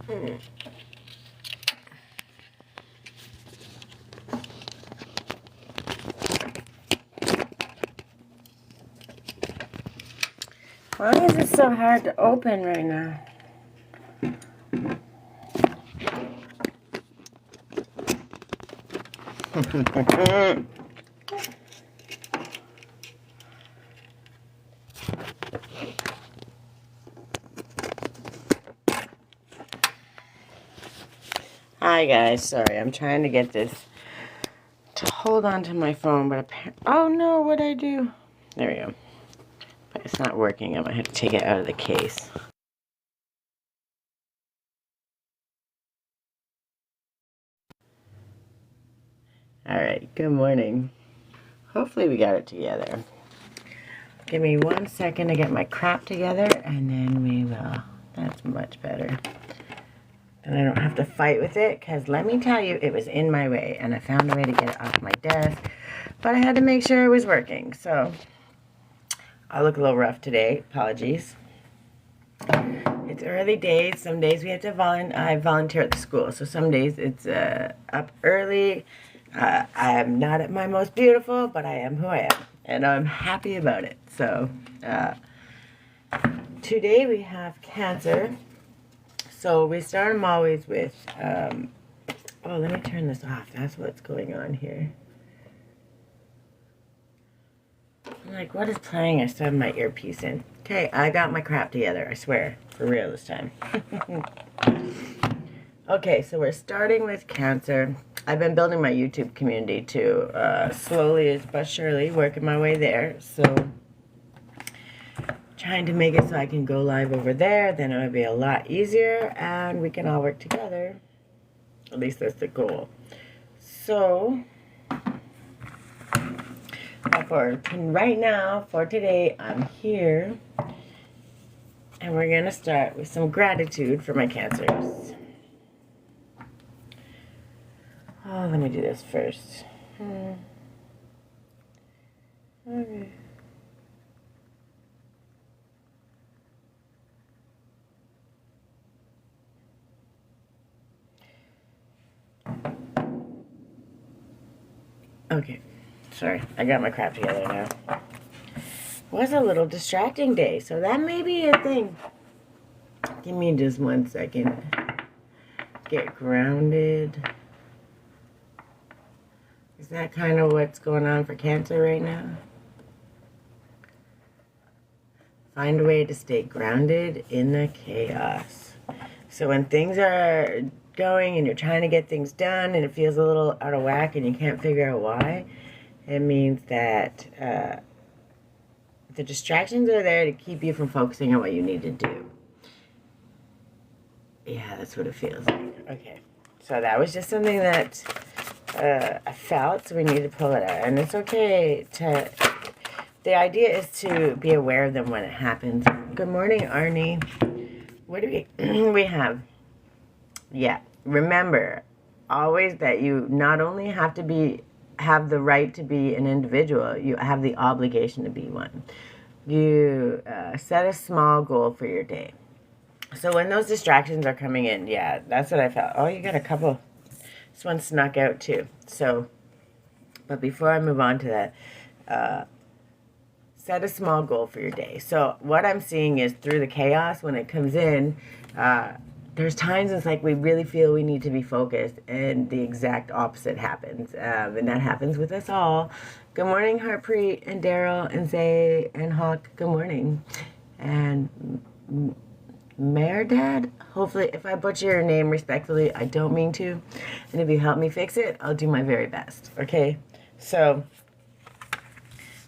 Why is it so hard to open right now? Hi guys, sorry, I'm trying to get this to hold on to my phone, but oh no, what'd I do? There we go. But it's not working, I might have to take it out of the case. Alright, good morning. Hopefully we got it together. Give me 1 second to get my crap together, and then we will. That's much better. And I don't have to fight with it, because let me tell you, it was in my way, and I found a way to get it off my desk, but I had to make sure it was working, so I look a little rough today. Apologies. It's early days. Some days we have to I volunteer at the school, so some days it's up early. I'm not at my most beautiful, but I am who I am, and I'm happy about it. So today we have Cancer. So we start them always with, oh, let me turn this off. That's what's going on here. I'm like, what is playing? I still have my earpiece in. Okay, I got my crap together, I swear. For real this time. Okay, so we're starting with Cancer. I've been building my YouTube community too, slowly but surely, working my way there. So trying to make it so I can go live over there, then it would be a lot easier and we can all work together. At least that's the goal. So for right now, for today, I'm here and we're gonna start with some gratitude for my Cancers. Oh, let me do this first. Okay. Okay, sorry, I got my crap together now. Was a little distracting day, so that may be a thing. Give me just 1 second. Get grounded. Is that kind of what's going on for Cancer right now? Find a way to stay grounded in the chaos. So when things are going and you're trying to get things done and it feels a little out of whack and you can't figure out why, it means that the distractions are there to keep you from focusing on what you need to do. Yeah, that's what it feels like. Okay, so that was just something that I felt, so we need to pull it out. And it's okay to, the idea is to be aware of them when it happens. Good morning, Arnie. What do we have? Yeah, remember always that you not only have the right to be an individual, you have the obligation to be one. You set a small goal for your day. So when those distractions are coming in, yeah, that's what I felt. Oh, you got a couple. This one snuck out too. So, but before I move on to that, set a small goal for your day. So what I'm seeing is through the chaos, when it comes in, there's times it's like we really feel we need to be focused, and the exact opposite happens. And that happens with us all. Good morning, Harpreet and Daryl and Zay and Hawk. Good morning. And Merdad, hopefully, if I butcher your name respectfully, I don't mean to. And if you help me fix it, I'll do my very best. Okay? So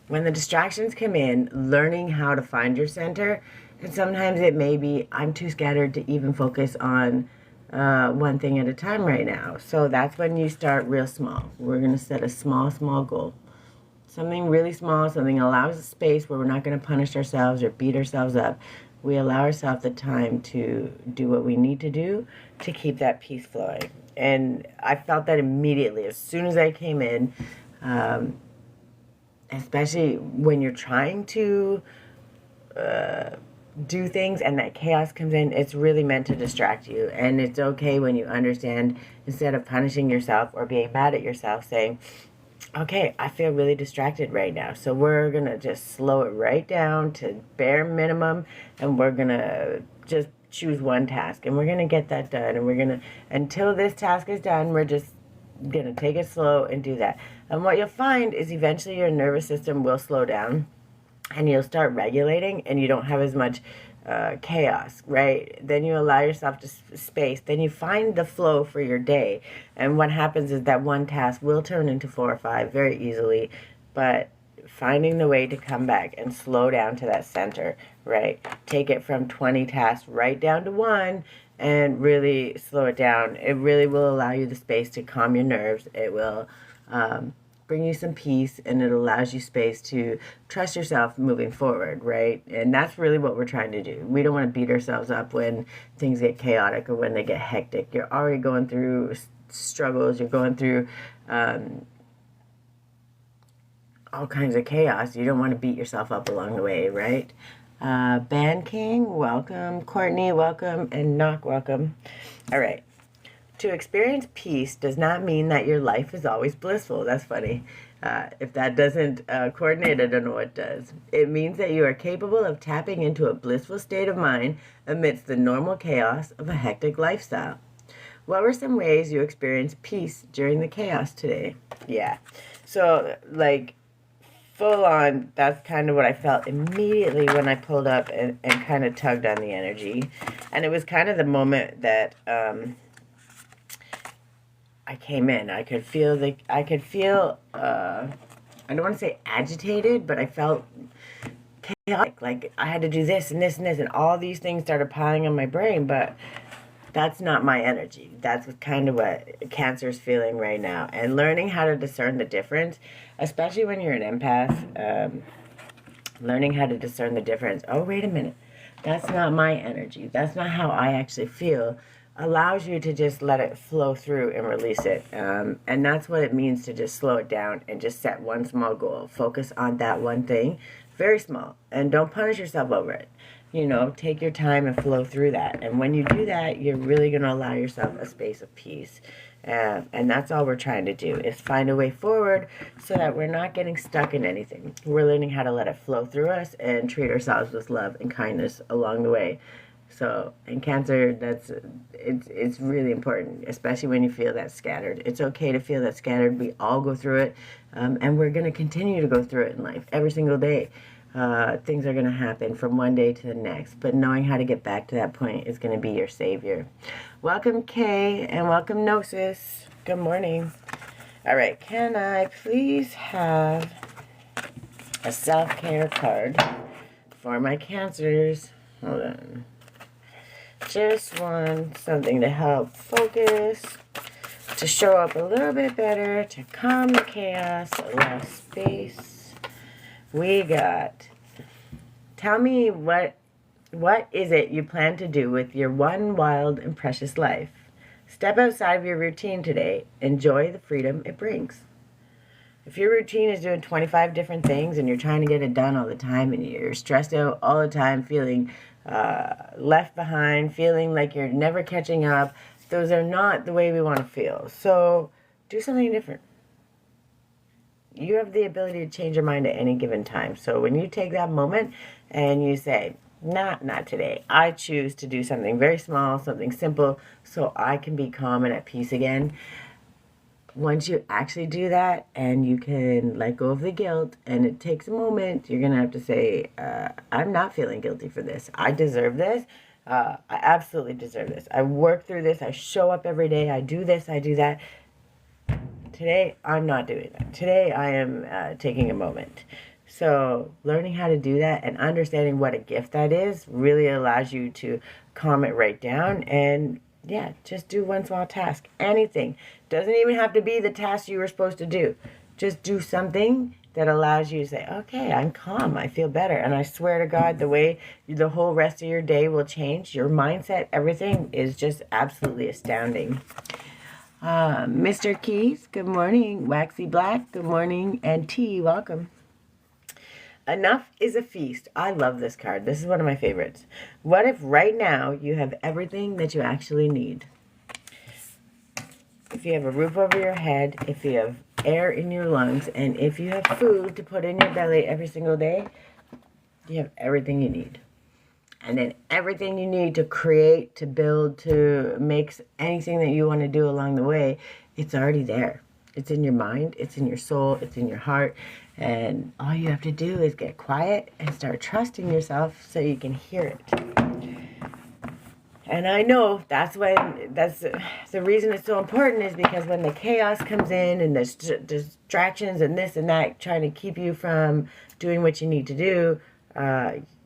when the distractions come in, learning how to find your center, and sometimes it may be, I'm too scattered to even focus on one thing at a time right now. So that's when you start real small. We're going to set a small goal. Something really small, something allows a space where we're not going to punish ourselves or beat ourselves up. We allow ourselves the time to do what we need to do to keep that peace flowing. And I felt that immediately as soon as I came in, especially when you're trying to do things and that chaos comes in, it's really meant to distract you. And it's okay when you understand, instead of punishing yourself or being mad at yourself, saying, okay, I feel really distracted right now. So we're going to just slow it right down to bare minimum, and we're going to just choose one task, and we're going to get that done. And we're going to, until this task is done, we're just going to take it slow and do that. And what you'll find is eventually your nervous system will slow down, and you'll start regulating, and you don't have as much chaos, right? Then you allow yourself to space. Then you find the flow for your day. And what happens is that one task will turn into 4 or 5 very easily. But finding the way to come back and slow down to that center, right? Take it from 20 tasks right down to 1 and really slow it down. It really will allow you the space to calm your nerves. It will bring you some peace, and it allows you space to trust yourself moving forward, right? And that's really what we're trying to do. We don't want to beat ourselves up when things get chaotic or when they get hectic. You're already going through struggles. You're going through all kinds of chaos. You don't want to beat yourself up along the way, right? Band King, welcome. Courtney, welcome. And Knock, welcome. All right. To experience peace does not mean that your life is always blissful. That's funny. If that doesn't coordinate, I don't know what does. It means that you are capable of tapping into a blissful state of mind amidst the normal chaos of a hectic lifestyle. What were some ways you experienced peace during the chaos today? Yeah. So, like, full on, that's kind of what I felt immediately when I pulled up and kind of tugged on the energy. And it was kind of the moment that I came in. I could feel, I don't want to say agitated, but I felt chaotic. Like I had to do this and this and this, and all these things started piling on my brain, but that's not my energy. That's kind of what Cancer's feeling right now. And learning how to discern the difference, especially when you're an empath, learning how to discern the difference. Oh, wait a minute. That's not my energy. That's not how I actually feel. Allows you to just let it flow through and release it. And that's what it means to just slow it down and just set one small goal. Focus on that one thing, very small, and don't punish yourself over it. You know, take your time and flow through that. And when you do that, you're really going to allow yourself a space of peace. And that's all we're trying to do, is find a way forward so that we're not getting stuck in anything. We're learning how to let it flow through us and treat ourselves with love and kindness along the way. So, in Cancer, it's really important, especially when you feel that scattered. It's okay to feel that scattered. We all go through it, and we're going to continue to go through it in life every single day. Things are going to happen from one day to the next, but knowing how to get back to that point is going to be your savior. Welcome, Kay, and welcome, Gnosis. Good morning. All right, can I please have a self-care card for my Cancers? Hold on. Just want something to help focus, to show up a little bit better, to calm the chaos, allow space. We got, tell me what is it you plan to do with your one wild and precious life? Step outside of your routine today. Enjoy the freedom it brings. If your routine is doing 25 different things and you're trying to get it done all the time and you're stressed out all the time, feeling left behind, feeling like you're never catching up, those are not the way we want to feel. So do something different. You have the ability to change your mind at any given time. So when you take that moment and you say, not today, I choose to do something very small, something simple, so I can be calm and at peace again. Once you actually do that and you can let go of the guilt, and it takes a moment, you're going to have to say, I'm not feeling guilty for this. I deserve this. I absolutely deserve this. I work through this. I show up every day. I do this. I do that. Today, I'm not doing that. Today, I am taking a moment. So learning how to do that and understanding what a gift that is really allows you to calm it right down and yeah, just do one small task. Anything. Doesn't even have to be the task you were supposed to do. Just do something that allows you to say, okay, I'm calm. I feel better. And I swear to God, the way the whole rest of your day will change, your mindset, everything is just absolutely astounding. Mr. Keys, good morning. Waxy Black, good morning. And T, welcome. Enough is a feast. I love this card. This is one of my favorites. What if right now you have everything that you actually need? If you have a roof over your head, if you have air in your lungs, and if you have food to put in your belly every single day, you have everything you need. And then everything you need to create, to build, to make anything that you want to do along the way, it's already there. It's in your mind, it's in your soul, it's in your heart. And all you have to do is get quiet and start trusting yourself so you can hear it. And I know that's the reason it's so important, is because when the chaos comes in and there's distractions and this and that trying to keep you from doing what you need to do,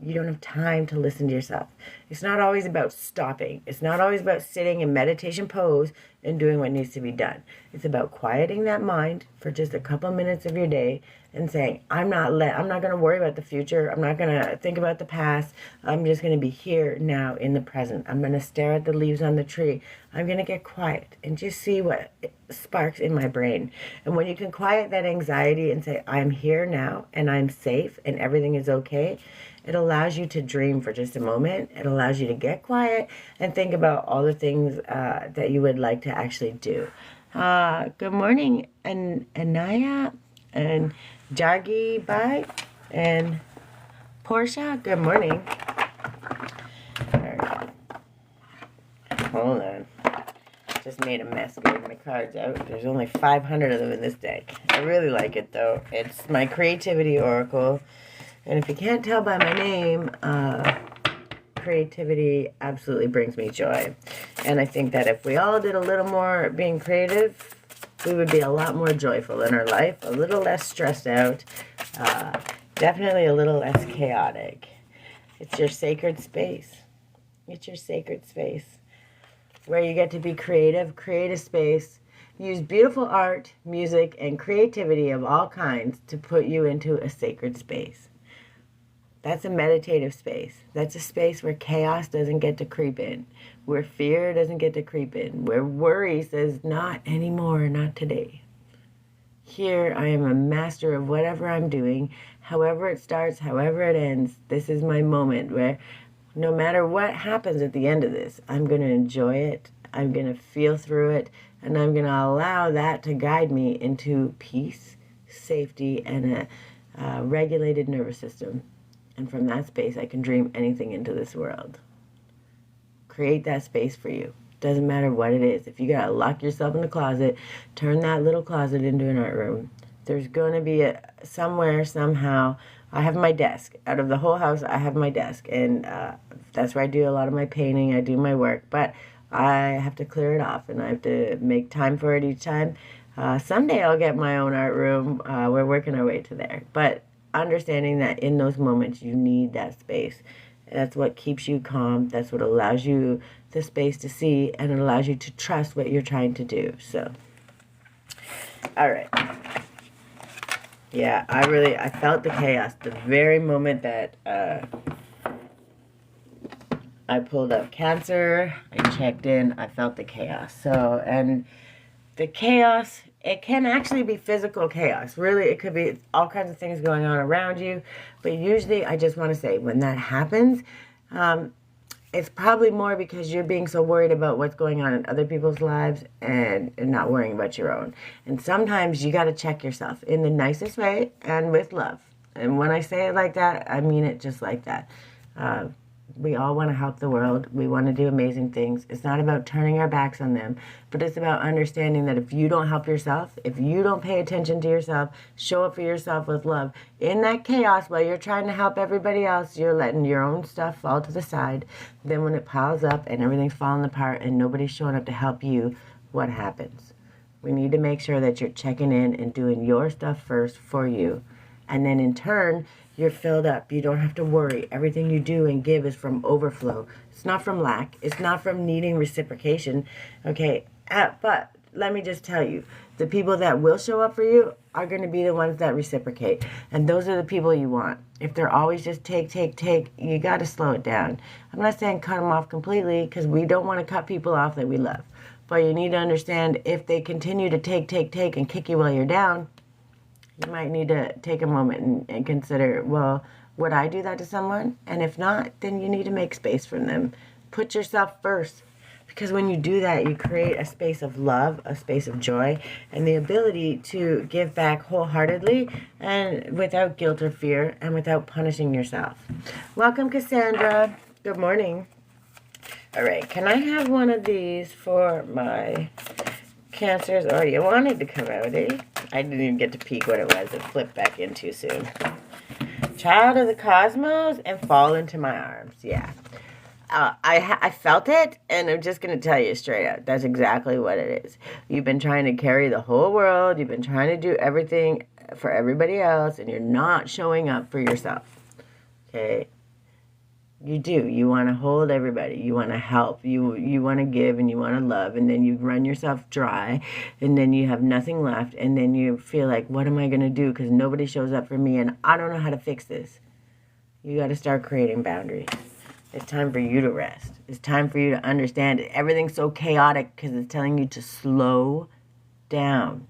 you don't have time to listen to yourself. It's not always about stopping. It's not always about sitting in meditation pose and doing what needs to be done. It's about quieting that mind for just a couple minutes of your day and saying, I'm not going to worry about the future. I'm not going to think about the past. I'm just going to be here now in the present. I'm going to stare at the leaves on the tree. I'm going to get quiet and just see what sparks in my brain. And when you can quiet that anxiety and say, I'm here now and I'm safe and everything is okay, it allows you to dream for just a moment. It allows you to get quiet and think about all the things that you would like to actually do. Good morning, Anaya and Jargi Bai and Portia. Good morning. Hold on. Just made a mess getting my cards out. There's only 500 of them in this deck. I really like it though. It's my creativity oracle. And if you can't tell by my name, creativity absolutely brings me joy. And I think that if we all did a little more being creative, we would be a lot more joyful in our life, a little less stressed out, definitely a little less chaotic. It's your sacred space. It's your sacred space where you get to be creative, create a space, use beautiful art, music, and creativity of all kinds to put you into a sacred space. That's a meditative space. That's a space where chaos doesn't get to creep in, where fear doesn't get to creep in, where worry says, not anymore, not today. Here, I am a master of whatever I'm doing, however it starts, however it ends. This is my moment where no matter what happens at the end of this, I'm going to enjoy it, I'm going to feel through it, and I'm going to allow that to guide me into peace, safety, and a regulated nervous system. And from that space, I can dream anything into this world. Create that space for you. Doesn't matter what it is. If you got to lock yourself in the closet, turn that little closet into an art room. There's going to be somewhere, somehow. I have my desk. Out of the whole house, I have my desk. And that's where I do a lot of my painting. I do my work. But I have to clear it off, and I have to make time for it each time. Someday I'll get my own art room. We're working our way to there. But understanding that in those moments you need that space. That's what keeps you calm. That's what allows you the space to see, and it allows you to trust what you're trying to do. So, all right. Yeah, I felt the chaos the very moment that I pulled up Cancer. I checked in. I felt the chaos. So, and the chaos, it can actually be physical chaos. Really, it could be all kinds of things going on around you. But usually, I just want to say, when that happens, it's probably more because you're being so worried about what's going on in other people's lives and not worrying about your own. And sometimes you got to check yourself in the nicest way and with love. And when I say it like that, I mean it just like that. We all want to help the world. We want to do amazing things. It's not about turning our backs on them, but it's about understanding that if you don't help yourself, if you don't pay attention to yourself, show up for yourself with love, in that chaos while you're trying to help everybody else, you're letting your own stuff fall to the side. Then when it piles up and everything's falling apart and nobody's showing up to help you, what happens? We need to make sure that you're checking in and doing your stuff first for you. And then in turn, you're filled up. You don't have to worry. Everything you do and give is from overflow. It's not from lack. It's not from needing reciprocation. Okay, but let me just tell you, the people that will show up for you are going to be the ones that reciprocate. And those are the people you want. If they're always just take, you got to slow it down. I'm not saying cut them off completely, because we don't want to cut people off that we love. But you need to understand, if they continue to take and kick you while you're down, You might need to take a moment and consider, well, would I do that to someone? And if not, then you need to make space for them. Put yourself first. Because when you do that, you create a space of love, a space of joy, and the ability to give back wholeheartedly and without guilt or fear and without punishing yourself. Welcome, Cassandra. Good morning. All right, can I have one of these for my Cancers? Oh, you wanted to come out, eh? I didn't even get to peek what it was. It flipped back in too soon. Child of the cosmos and fall into my arms. Yeah. I felt it, and I'm just going to tell you straight out. That's exactly what it is. You've been trying to carry the whole world. You've been trying to do everything for everybody else, and you're not showing up for yourself. Okay? You do. You want to hold everybody. You want to help. You want to give and you want to love. And then you run yourself dry. And then you have nothing left. And then you feel like, what am I going to do? Because nobody shows up for me and I don't know how to fix this. You got to start creating boundaries. It's time for you to rest. It's time for you to understand it. Everything's so chaotic because it's telling you to slow down.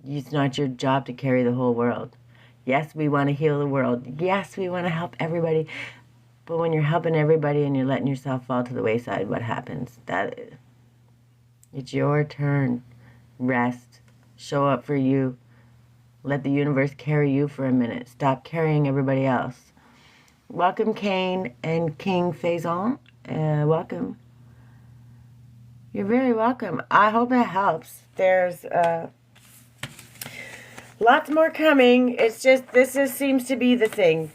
It's not your job to carry the whole world. Yes, we want to heal the world. Yes, we want to help everybody. But when you're helping everybody and you're letting yourself fall to the wayside, what happens? It's your turn. Rest. Show up for you. Let the universe carry you for a minute. Stop carrying everybody else. Welcome, Kane and King Faison. Welcome. You're very welcome. I hope it helps. There's lots more coming. It's just, this seems to be the thing.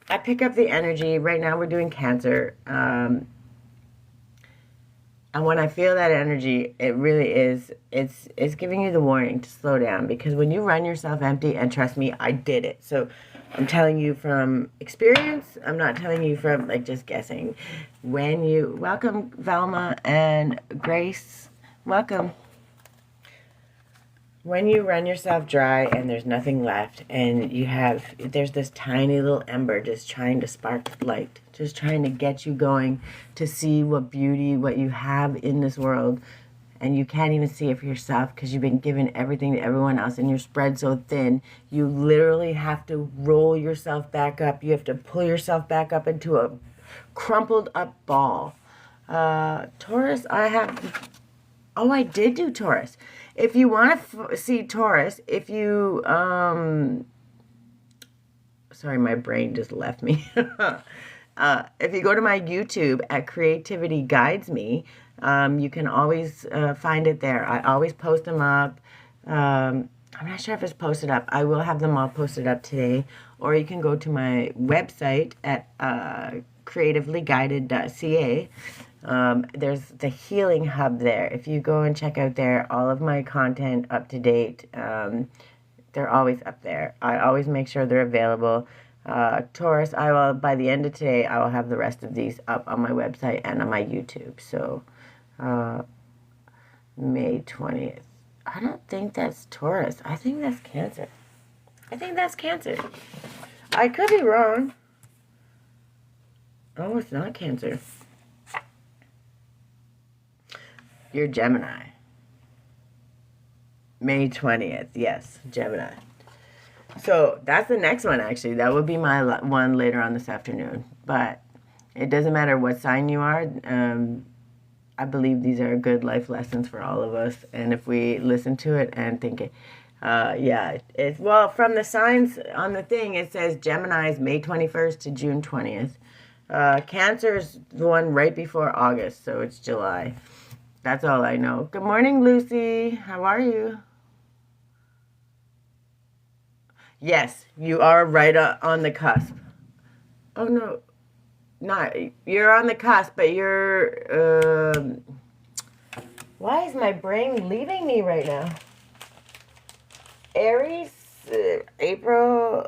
I pick up the energy. Right now we're doing Cancer. And when I feel that energy, it really is, it's giving you the warning to slow down. Because when you run yourself empty, and trust me, I did it. So I'm telling you from experience. I'm not telling you from like just guessing. Welcome, Velma and Grace. Welcome. When you run yourself dry and there's nothing left and there's this tiny little ember just trying to spark light, just trying to get you going to see what beauty, what you have in this world, and you can't even see it for yourself because you've been giving everything to everyone else and you're spread so thin, you literally have to roll yourself back up. You have to pull yourself back up into a crumpled up ball. Taurus, I did do Taurus. If you want to see Taurus, if you, sorry, my brain just left me. If you go to my YouTube at Creativity Guides Me, you can always find it there. I always post them up. I'm not sure if it's posted up. I will have them all posted up today. Or you can go to my website at creativelyguided.ca. There's the healing hub there. If you go and check out there, all of my content up to date, they're always up there. I always make sure they're available. Taurus, by the end of today, I will have the rest of these up on my website and on my YouTube. So, May 20th. I don't think that's Taurus. I think that's Cancer. I could be wrong. Oh, it's not Cancer. You're Gemini. May 20th. Yes, Gemini. So that's the next one, actually. That would be my one later on this afternoon. But it doesn't matter what sign you are. I believe these are good life lessons for all of us. And if we listen to it and think it, well, from the signs on the thing, it says Gemini is May 21st to June 20th. Cancer's the one right before August, so it's July. That's all I know. Good morning, Lucy. How are you? Yes, you are right on the cusp. Oh, no. You're on the cusp, but you're... why is my brain leaving me right now? Aries, April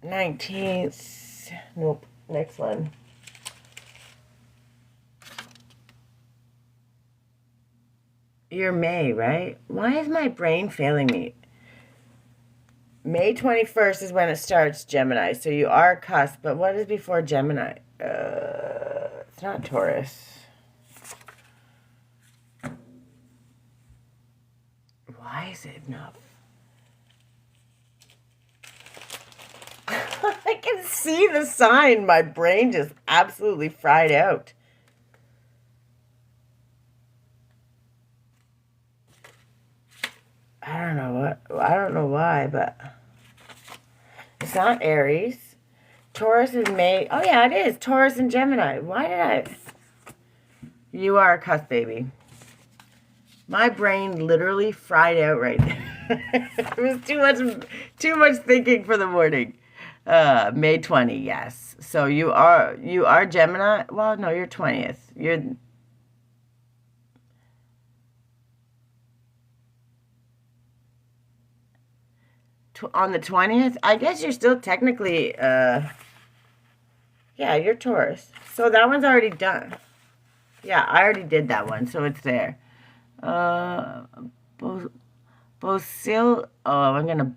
19th. Nope, next one. You're May, right? Why is my brain failing me? May 21st is when it starts, Gemini. So you are cusp, but what is before Gemini? It's not Taurus. Why is it not? I can see the sign. My brain just absolutely fried out. I don't know why, but it's not Aries. Taurus is May. Oh yeah, it is. Taurus and Gemini. Why did I? You are a cusp baby. My brain literally fried out right there. It was too much thinking for the morning. May 20, yes. So you are Gemini. Well, no, you're 20th. You're on the 20th. I guess you're still technically yeah, you're Taurus. So that one's already done. Yeah, I already did that one, so it's there. Uh, Bosil. Oh, I'm gonna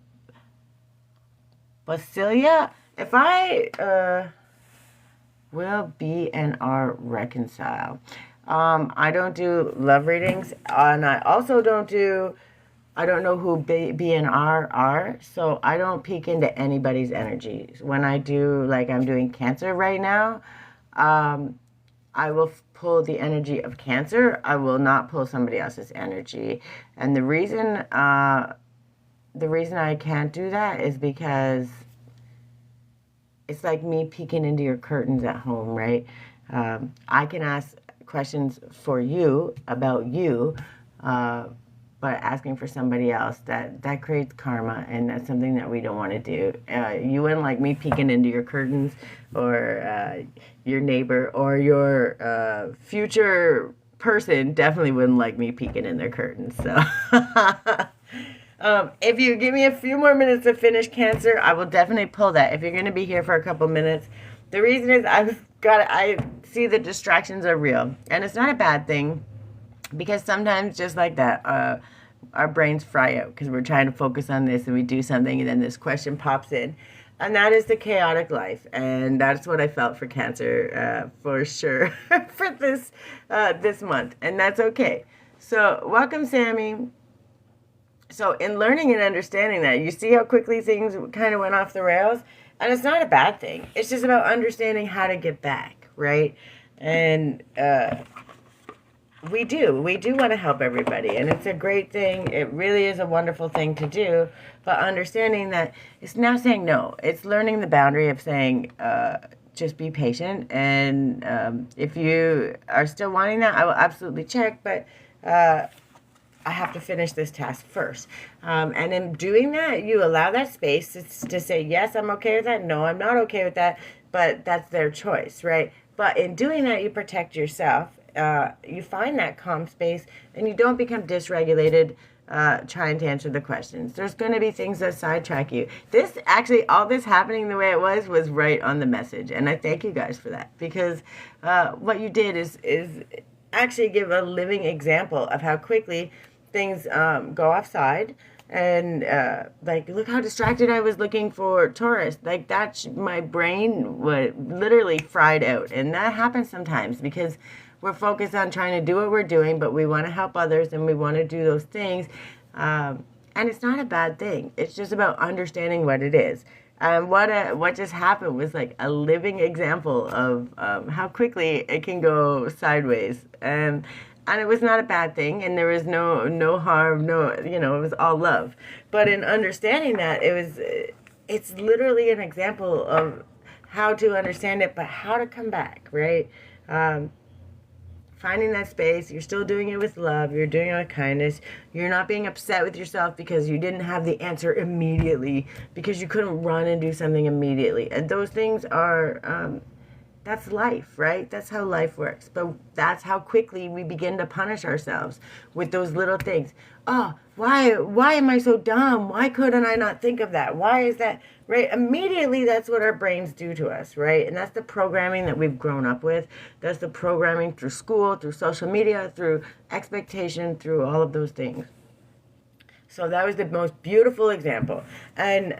Basilia. If I will B and R reconcile. I don't do love readings, and I also don't do. I don't know who B and R are, so I don't peek into anybody's energies. When I do, like I'm doing Cancer right now, I will pull the energy of Cancer. I will not pull somebody else's energy, and the reason I can't do that is because it's like me peeking into your curtains at home, right? I can ask questions for you about you, but asking for somebody else, that creates karma, and that's something that we don't want to do. You wouldn't like me peeking into your curtains, or your neighbor, or your future person definitely wouldn't like me peeking in their curtains. So if you give me a few more minutes to finish Cancer, I will definitely pull that. If you're going to be here for a couple minutes, the reason is I see the distractions are real, and it's not a bad thing. Because sometimes, just like that, our brains fry out because we're trying to focus on this and we do something and then this question pops in. And that is the chaotic life. And that's what I felt for Cancer, for sure, for this month. And that's okay. So, welcome, Sammy. So, in learning and understanding that, you see how quickly things kind of went off the rails? And it's not a bad thing. It's just about understanding how to get back, right? And, we do want to help everybody, and it's a great thing. It really is a wonderful thing to do, but understanding that it's now saying no. It's learning the boundary of saying, just be patient, and if you are still wanting that, I will absolutely check, but I have to finish this task first. And in doing that, you allow that space to say, yes, I'm okay with that, no, I'm not okay with that, but that's their choice, right? But in doing that, you protect yourself. You find that calm space, and you don't become dysregulated trying to answer the questions. There's going to be things that sidetrack you. This actually, all this happening the way it was right on the message, and I thank you guys for that, because what you did is actually give a living example of how quickly things go offside. And like, look how distracted I was looking for Taurus. Like, that's my brain was literally fried out, and that happens sometimes because we're focused on trying to do what we're doing, but we want to help others and we want to do those things. And it's not a bad thing. It's just about understanding what it is. And what just happened was like a living example of how quickly it can go sideways. And it was not a bad thing, and there was no harm, it was all love. But in understanding that, it's literally an example of how to understand it, but how to come back, right? Finding that space, you're still doing it with love, you're doing it with kindness, you're not being upset with yourself because you didn't have the answer immediately, because you couldn't run and do something immediately. And those things are, that's life, right? That's how life works. But that's how quickly we begin to punish ourselves with those little things. Oh, why am I so dumb? Why couldn't I not think of that? Why is that, right? Immediately, that's what our brains do to us, right? And that's the programming that we've grown up with. That's the programming through school, through social media, through expectation, through all of those things. So that was the most beautiful example. And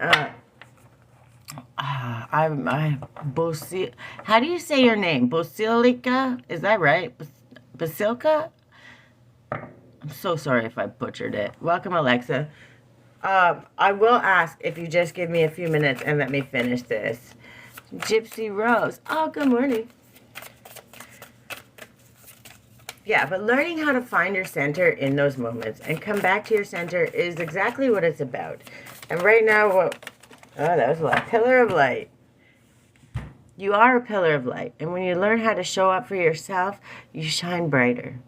how do you say your name? Basilica? Is that right? Basilica? I'm so sorry if I butchered it. Welcome, Alexa. I will ask if you just give me a few minutes and let me finish this. Gypsy Rose. Oh, good morning. Yeah, but learning how to find your center in those moments and come back to your center is exactly what it's about. And right now, oh, that was a lot. Pillar of light. You are a pillar of light. And when you learn how to show up for yourself, you shine brighter.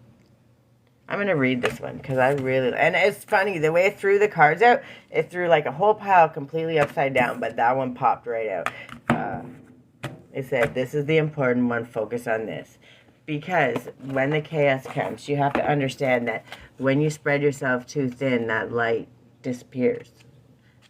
I'm going to read this one because I really... And it's funny, the way it threw the cards out, it threw like a whole pile completely upside down, but that one popped right out. It said, this is the important one, focus on this. Because when the chaos comes, you have to understand that when you spread yourself too thin, that light disappears.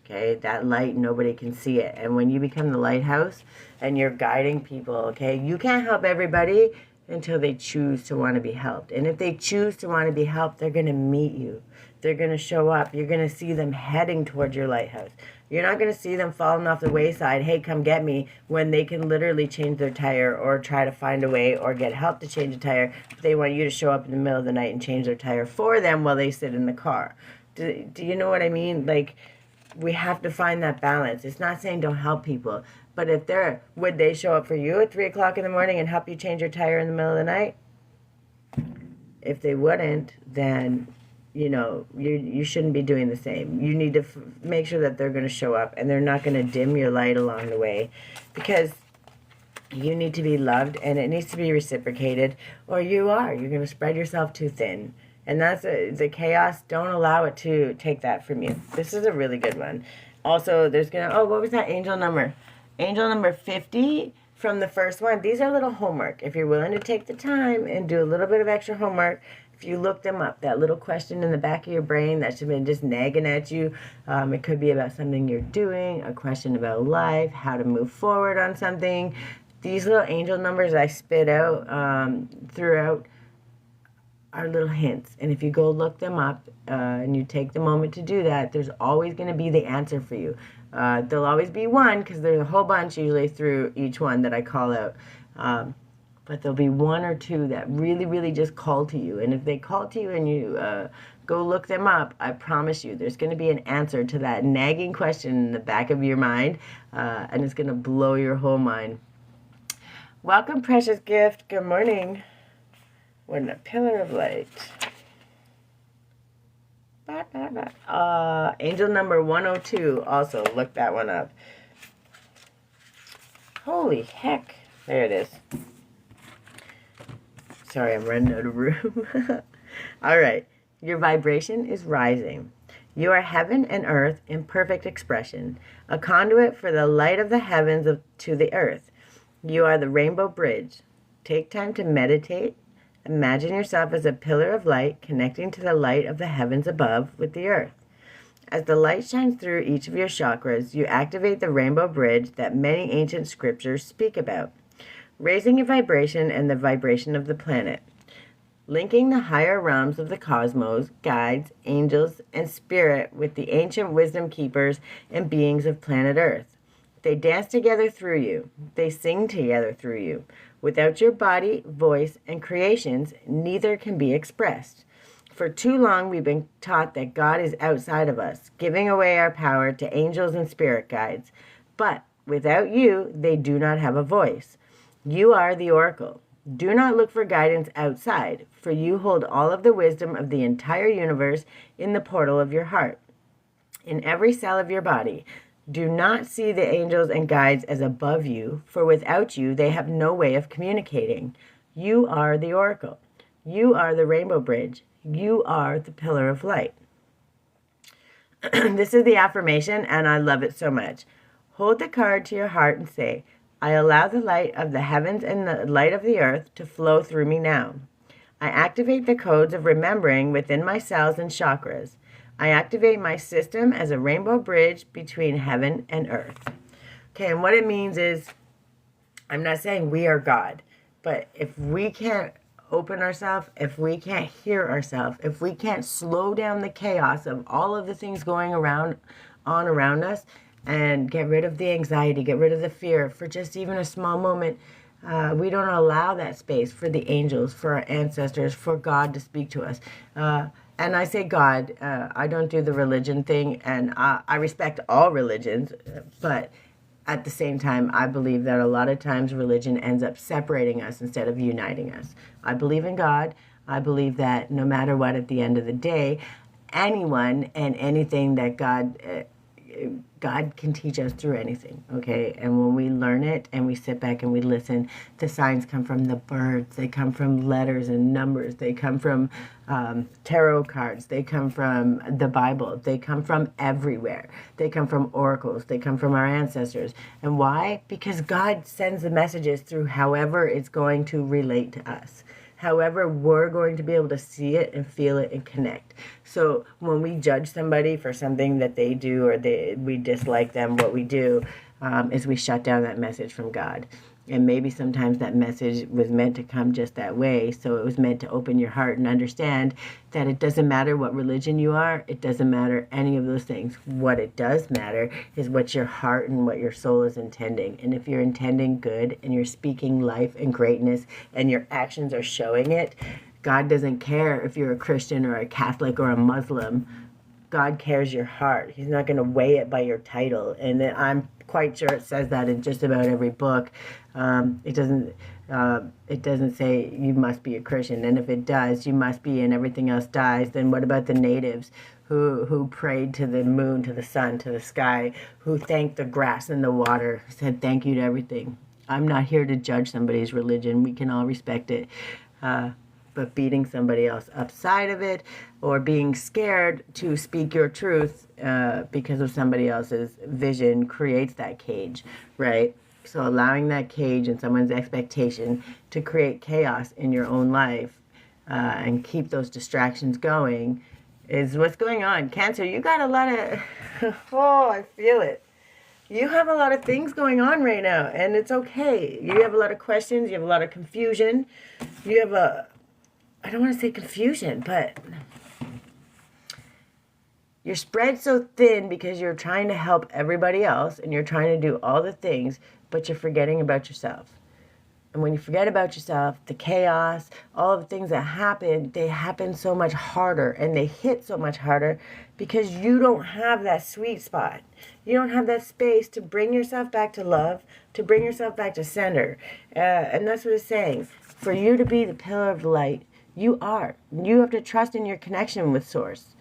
Okay, that light, nobody can see it. And when you become the lighthouse and you're guiding people, okay, you can't help everybody until they choose to want to be helped. And if they choose to want to be helped, they're going to meet you. They're going to show up. You're going to see them heading towards your lighthouse. You're not going to see them falling off the wayside, hey, come get me, when they can literally change their tire or try to find a way or get help to change a tire. They want you to show up in the middle of the night and change their tire for them while they sit in the car. Do you know what I mean? Like, we have to find that balance. It's not saying don't help people, but if would they show up for you at 3 o'clock in the morning and help you change your tire in the middle of the night? If they wouldn't, then, you know, you shouldn't be doing the same. You need to make sure that they're going to show up and they're not going to dim your light along the way, because you need to be loved and it needs to be reciprocated, or you're going to spread yourself too thin. And that's the chaos. Don't allow it to take that from you. This is a really good one. Also, there's what was that angel number? Angel number 50 from the first one. These are a little homework. If you're willing to take the time and do a little bit of extra homework, if you look them up, that little question in the back of your brain that's been just nagging at you, it could be about something you're doing, a question about life, how to move forward on something. These little angel numbers I spit out throughout are little hints, and if you go look them up and you take the moment to do that, there's always going to be the answer for you. There'll always be one, because there's a whole bunch usually through each one that I call out, but there'll be one or two that really, really just call to you. And if they call to you and you go look them up, I promise you there's going to be an answer to that nagging question in the back of your mind, and it's going to blow your whole mind. Welcome, precious gift. Good morning. When a pillar of light. Angel number 102. Also, look that one up. Holy heck. There it is. Sorry, I'm running out of room. All right. Your vibration is rising. You are heaven and earth in perfect expression, a conduit for the light of the heavens to the earth. You are the rainbow bridge. Take time to meditate. Imagine yourself as a pillar of light connecting to the light of the heavens above with the earth. As the light shines through each of your chakras, you activate the rainbow bridge that many ancient scriptures speak about, raising your vibration and the vibration of the planet, linking the higher realms of the cosmos, guides, angels, and spirit with the ancient wisdom keepers and beings of planet Earth. They dance together through you. They sing together through you. Without your body, voice, and creations, neither can be expressed. For too long, we've been taught that God is outside of us, giving away our power to angels and spirit guides. But without you, they do not have a voice. You are the oracle. Do not look for guidance outside, for you hold all of the wisdom of the entire universe in the portal of your heart. In every cell of your body, do not see the angels and guides as above you, for without you, they have no way of communicating. You are the oracle. You are the rainbow bridge. You are the pillar of light. This is the affirmation, and I love it so much. Hold the card to your heart and say, I allow the light of the heavens and the light of the earth to flow through me now. I activate the codes of remembering within my cells and chakras. I activate my system as a rainbow bridge between heaven and earth. Okay, and what it means is, I'm not saying we are God, but if we can't open ourselves, if we can't hear ourselves, if we can't slow down the chaos of all of the things going around us and get rid of the anxiety, get rid of the fear for just even a small moment, we don't allow that space for the angels, for our ancestors, for God to speak to us. and I say God, I don't do the religion thing, and I respect all religions, but at the same time, I believe that a lot of times religion ends up separating us instead of uniting us. I believe in God. I believe that no matter what, at the end of the day, anyone and anything that God can teach us through anything, okay? And when we learn it and we sit back and we listen, the signs come from the birds. They come from letters and numbers. They come from tarot cards. They come from the Bible. They come from everywhere. They come from oracles. They come from our ancestors. And why? Because God sends the messages through however it's going to relate to us. However, we're going to be able to see it and feel it and connect. So when we judge somebody for something that they do or we dislike them, what we do is we shut down that message from God. And maybe sometimes that message was meant to come just that way. So it was meant to open your heart and understand that it doesn't matter what religion you are. It doesn't matter any of those things. What it does matter is what your heart and what your soul is intending. And if you're intending good and you're speaking life and greatness and your actions are showing it, God doesn't care if you're a Christian or a Catholic or a Muslim. God cares your heart. He's not going to weigh it by your title. And I'm quite sure it says that in just about every book. It doesn't say you must be a Christian. And if it does, you must be, and everything else dies. Then what about the natives who prayed to the moon, to the sun, to the sky, who thanked the grass and the water, said thank you to everything? I'm not here to judge somebody's religion. We can all respect it. But beating somebody else upside of it or being scared to speak your truth because of somebody else's vision creates that cage, right? So allowing that cage and someone's expectation to create chaos in your own life and keep those distractions going is what's going on. Cancer, you got a lot of, oh, I feel it. You have a lot of things going on right now, and it's okay. You have a lot of questions. You have a lot of confusion. You have I don't want to say confusion, but you're spread so thin because you're trying to help everybody else and you're trying to do all the things, but you're forgetting about yourself. And when you forget about yourself, the chaos, all of the things that happen, they happen so much harder and they hit so much harder because you don't have that sweet spot. You don't have that space to bring yourself back to love, to bring yourself back to center. And that's what it's saying. For you to be the pillar of light, you are. You have to trust in your connection with Source.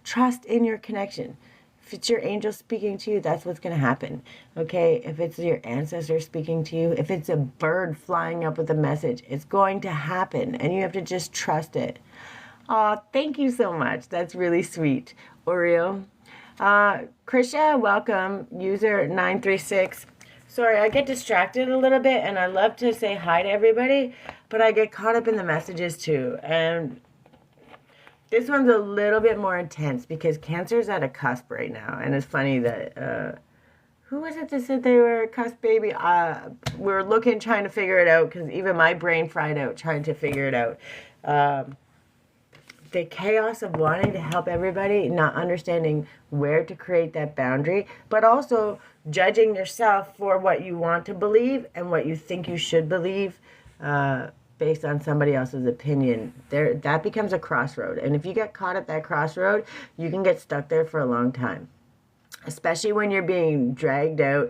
Trust in your connection. If it's your angel speaking to you, that's what's going to happen. Okay? If it's your ancestor speaking to you, if it's a bird flying up with a message, it's going to happen. And you have to just trust it. Oh, thank you so much. That's really sweet. Oreo. Krisha, welcome. User 936. Sorry, I get distracted a little bit, and I love to say hi to everybody, but I get caught up in the messages too. And this one's a little bit more intense because Cancer's at a cusp right now. And it's funny that, who was it that said they were a cusp baby? We're looking, trying to figure it out because even my brain fried out trying to figure it out. The chaos of wanting to help everybody, not understanding where to create that boundary, but also judging yourself for what you want to believe and what you think you should believe based on somebody else's opinion. That becomes a crossroad. And if you get caught at that crossroad, you can get stuck there for a long time. Especially when you're being dragged out,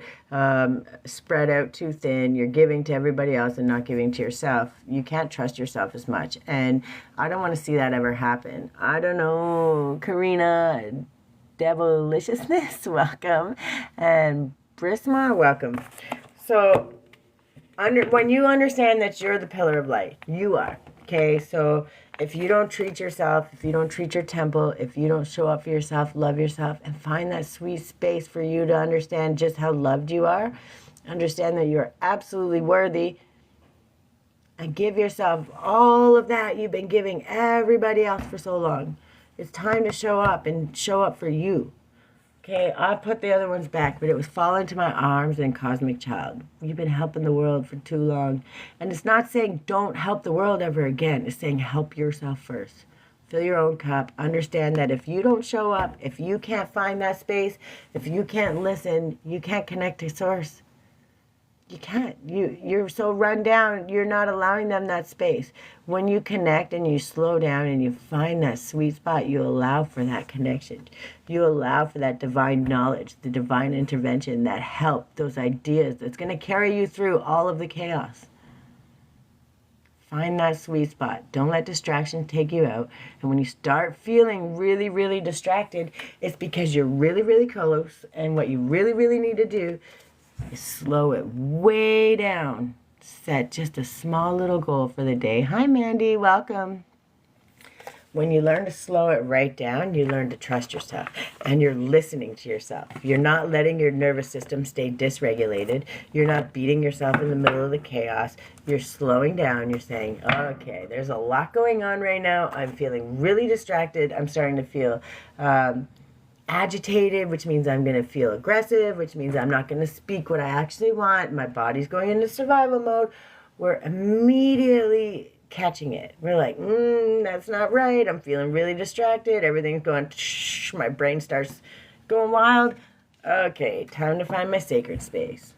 spread out too thin, you're giving to everybody else and not giving to yourself. You can't trust yourself as much. And I don't want to see that ever happen. I don't know, Karina, Deviliciousness, welcome. And Brisma, welcome. So when you understand that you're the pillar of light, you are. Okay, so if you don't treat yourself, if you don't treat your temple, if you don't show up for yourself, love yourself, and find that sweet space for you to understand just how loved you are, understand that you're absolutely worthy, and give yourself all of that you've been giving everybody else for so long. It's time to show up and show up for you. Okay, I put the other ones back, but it was fall into my arms and Cosmic Child. You've been helping the world for too long. And it's not saying don't help the world ever again. It's saying help yourself first. Fill your own cup. Understand that if you don't show up, if you can't find that space, if you can't listen, you can't connect to Source. You can't. You're so run down, you're not allowing them that space. When you connect and you slow down and you find that sweet spot, you allow for that connection. You allow for that divine knowledge, the divine intervention, that help, those ideas that's going to carry you through all of the chaos. Find that sweet spot. Don't let distractions take you out. And when you start feeling really, really distracted, it's because you're really, really close. And what you really, really need to do is slow it way down. Set just a small little goal for the day. Hi, Mandy. Welcome. When you learn to slow it right down, you learn to trust yourself. And you're listening to yourself. You're not letting your nervous system stay dysregulated. You're not beating yourself in the middle of the chaos. You're slowing down. You're saying, okay, there's a lot going on right now. I'm feeling really distracted. I'm starting to feel agitated, which means I'm going to feel aggressive, which means I'm not going to speak what I actually want. My body's going into survival mode. We're immediately catching it. We're like, that's not right. I'm feeling really distracted. Everything's going, my brain starts going wild. Okay, time to find my sacred space.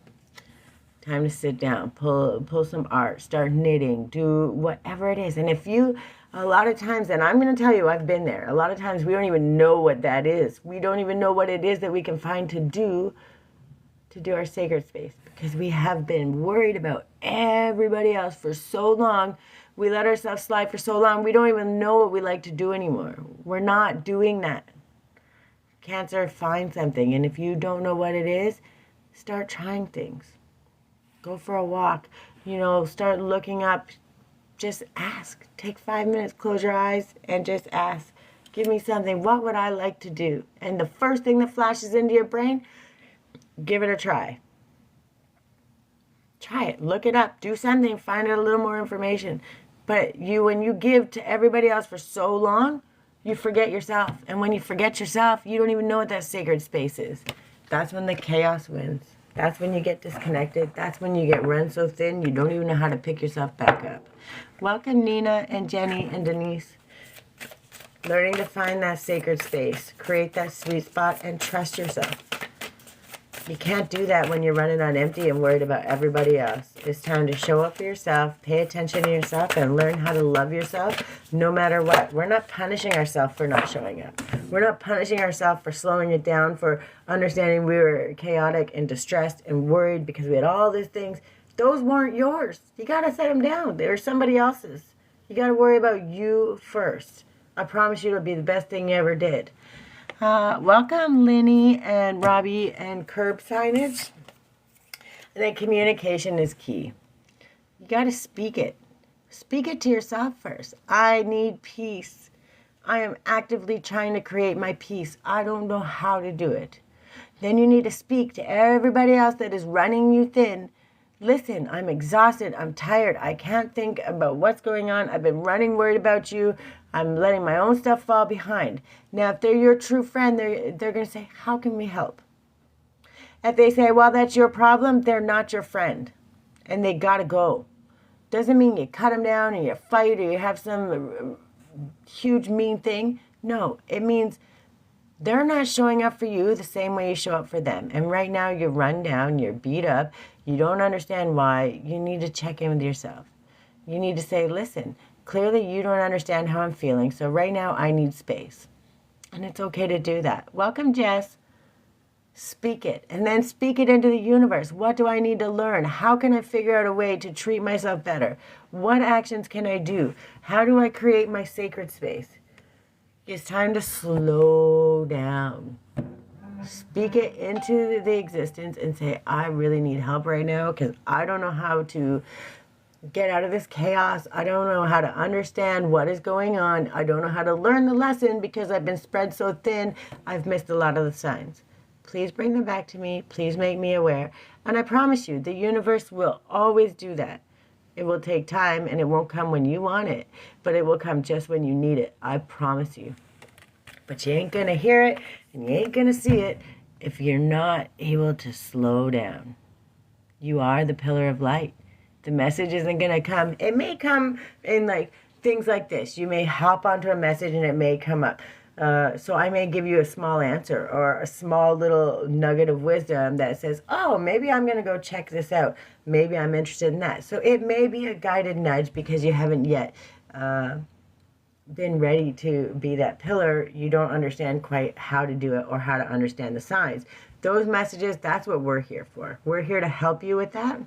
Time to sit down, pull some art, start knitting, do whatever it is. And if you, a lot of times, and I'm going to tell you, I've been there. A lot of times we don't even know what that is. We don't even know what it is that we can find to do our sacred space, because we have been worried about everybody else for so long. We let ourselves slide for so long. We don't even know what we like to do anymore. We're not doing that. Cancer, find something. And if you don't know what it is, start trying things. Go for a walk. Start looking up. Just ask. Take 5 minutes, close your eyes, and just ask. Give me something. What would I like to do? And the first thing that flashes into your brain, give it a try. Try it. Look it up. Do something. Find out a little more information. But when you give to everybody else for so long, you forget yourself. And when you forget yourself, you don't even know what that sacred space is. That's when the chaos wins. That's when you get disconnected. That's when you get run so thin you don't even know how to pick yourself back up. Welcome, Nina and Jenny and Denise. Learning to find that sacred space. Create that sweet spot and trust yourself. You can't do that when you're running on empty and worried about everybody else. It's time to show up for yourself, pay attention to yourself, and learn how to love yourself no matter what. We're not punishing ourselves for not showing up. We're not punishing ourselves for slowing it down, for understanding we were chaotic and distressed and worried because we had all these things. Those weren't yours. You got to set them down. They're somebody else's. You got to worry about you first. I promise you it'll be the best thing you ever did. Welcome, Linny and Robbie and Curb Signage. And then communication is key. You got to speak it. Speak it to yourself first. I need peace. I am actively trying to create my peace. I don't know how to do it. Then you need to speak to everybody else that is running you thin. Listen, I'm exhausted. I'm tired. I can't think about what's going on. I've been running worried about you. I'm letting my own stuff fall behind. Now, if they're your true friend, they're going to say, how can we help? If they say, well, that's your problem, they're not your friend. And they got to go. Doesn't mean you cut them down or you fight or you have some huge mean thing. No, it means they're not showing up for you the same way you show up for them. And right now you're run down, you're beat up, you don't understand why. You need to check in with yourself. You need to say, listen, clearly you don't understand how I'm feeling, so right now I need space. And it's okay to do that. Welcome, Jess. Speak it. And then speak it into the universe. What do I need to learn? How can I figure out a way to treat myself better? What actions can I do? How do I create my sacred space? It's time to slow down. Speak it into the existence and say, I really need help right now because I don't know how to get out of this chaos. I don't know how to understand what is going on. I don't know how to learn the lesson because I've been spread so thin. I've missed a lot of the signs. Please bring them back to me. Please make me aware. And I promise you, the universe will always do that. It will take time and it won't come when you want it, but it will come just when you need it. I promise you. But you ain't going to hear it and you ain't going to see it if you're not able to slow down. You are the pillar of light. The message isn't going to come. It may come in like things like this. You may hop onto a message and it may come up. So I may give you a small answer or a small little nugget of wisdom that says, oh, maybe I'm going to go check this out. Maybe I'm interested in that. So it may be a guided nudge because you haven't yet been ready to be that pillar. You don't understand quite how to do it or how to understand the signs. Those messages, that's what we're here for. We're here to help you with that.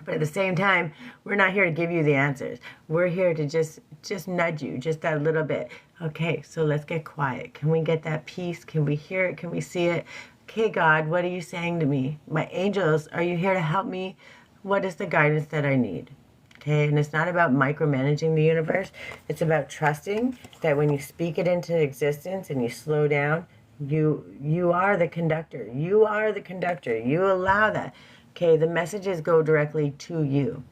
But at the same time, we're not here to give you the answers. We're here to just nudge you, just that little bit. Okay, so let's get quiet. Can we get that peace? Can we hear it? Can we see it? Okay, God, what are you saying to me? My angels, are you here to help me? What is the guidance that I need? Okay, and it's not about micromanaging the universe. It's about trusting that when you speak it into existence and you slow down, you are the conductor. You are the conductor. You allow that. Okay, the messages go directly to you.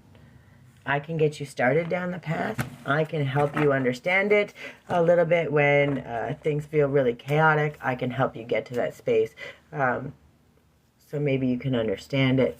I can get you started down the path. I can help you understand it a little bit when things feel really chaotic. I can help you get to that space so maybe you can understand it.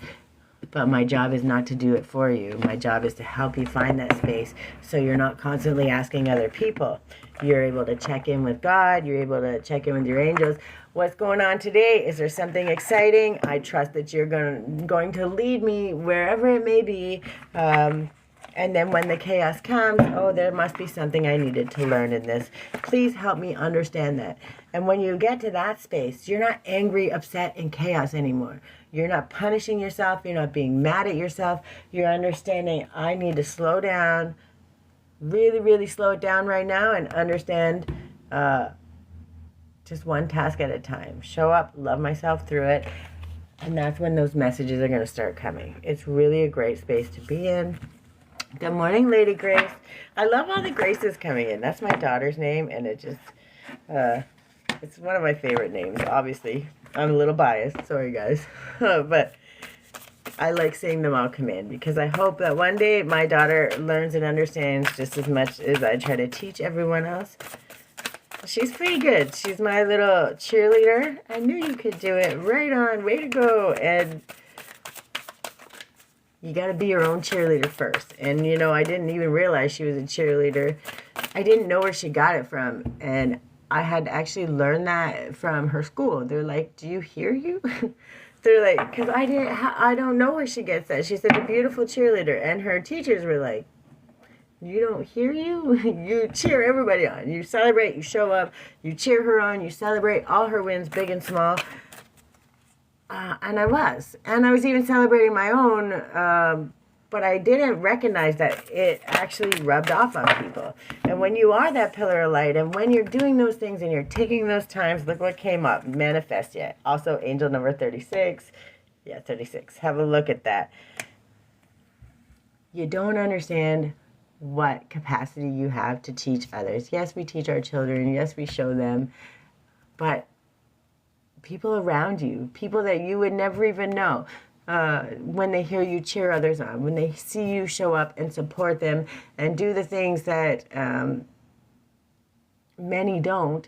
But my job is not to do it for you. My job is to help you find that space so you're not constantly asking other people. You're able to check in with God. You're able to check in with your angels. What's going on today? Is there something exciting? I trust that you're going to lead me wherever it may be. And then when the chaos comes, oh, there must be something I needed to learn in this. Please help me understand that. And when you get to that space, you're not angry, upset, and chaos anymore. You're not punishing yourself. You're not being mad at yourself. You're understanding, I need to slow down, really, really slow it down right now and understand just one task at a time. Show up, love myself through it. And that's when those messages are going to start coming. It's really a great space to be in. Good morning, Lady Grace. I love all the Graces coming in. That's my daughter's name, and it just, it's one of my favorite names, obviously. I'm a little biased, sorry guys. But I like seeing them all come in because I hope that one day my daughter learns and understands just as much as I try to teach everyone else. She's pretty good. She's my little cheerleader. I knew you could do it. Right on. Way to go. And you got to be your own cheerleader first. And, you know, I didn't even realize she was a cheerleader. I didn't know where she got it from. And I had to actually learn that from her school. They're like, do you hear you? They're like, because I don't know where she gets that. She's such a beautiful cheerleader. And her teachers were like, you don't hear you? You cheer everybody on. You celebrate, you show up, you cheer her on, you celebrate all her wins, big and small. And I was. And I was even celebrating my own, but I didn't recognize that it actually rubbed off on people. And when you are that pillar of light, and when you're doing those things and you're taking those times, look what came up. Manifest yet. Also, angel number 36. Yeah, 36. Have a look at that. You don't understand what capacity you have to teach others. Yes, we teach our children. Yes, we show them. But people around you, people that you would never even know, when they hear you cheer others on, when they see you show up and support them and do the things that many don't,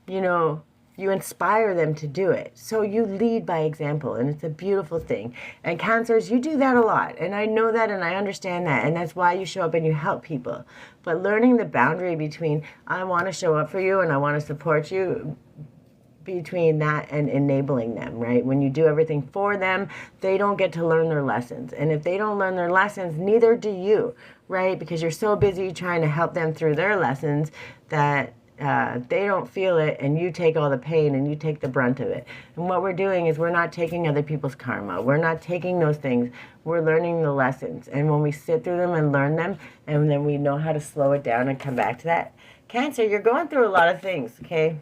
you know, you inspire them to do it. So you lead by example, and it's a beautiful thing. And Cancers, you do that a lot. And I know that, and I understand that. And that's why you show up and you help people. But learning the boundary between, I want to show up for you and I want to support you, between that and enabling them, right? When you do everything for them, they don't get to learn their lessons. And if they don't learn their lessons, neither do you, right? Because you're so busy trying to help them through their lessons that they don't feel it, and you take all the pain and you take the brunt of it. And what we're doing is we're not taking other people's karma. We're not taking those things. We're learning the lessons. And when we sit through them and learn them, and then we know how to slow it down and come back to that. Cancer, you're going through a lot of things, okay?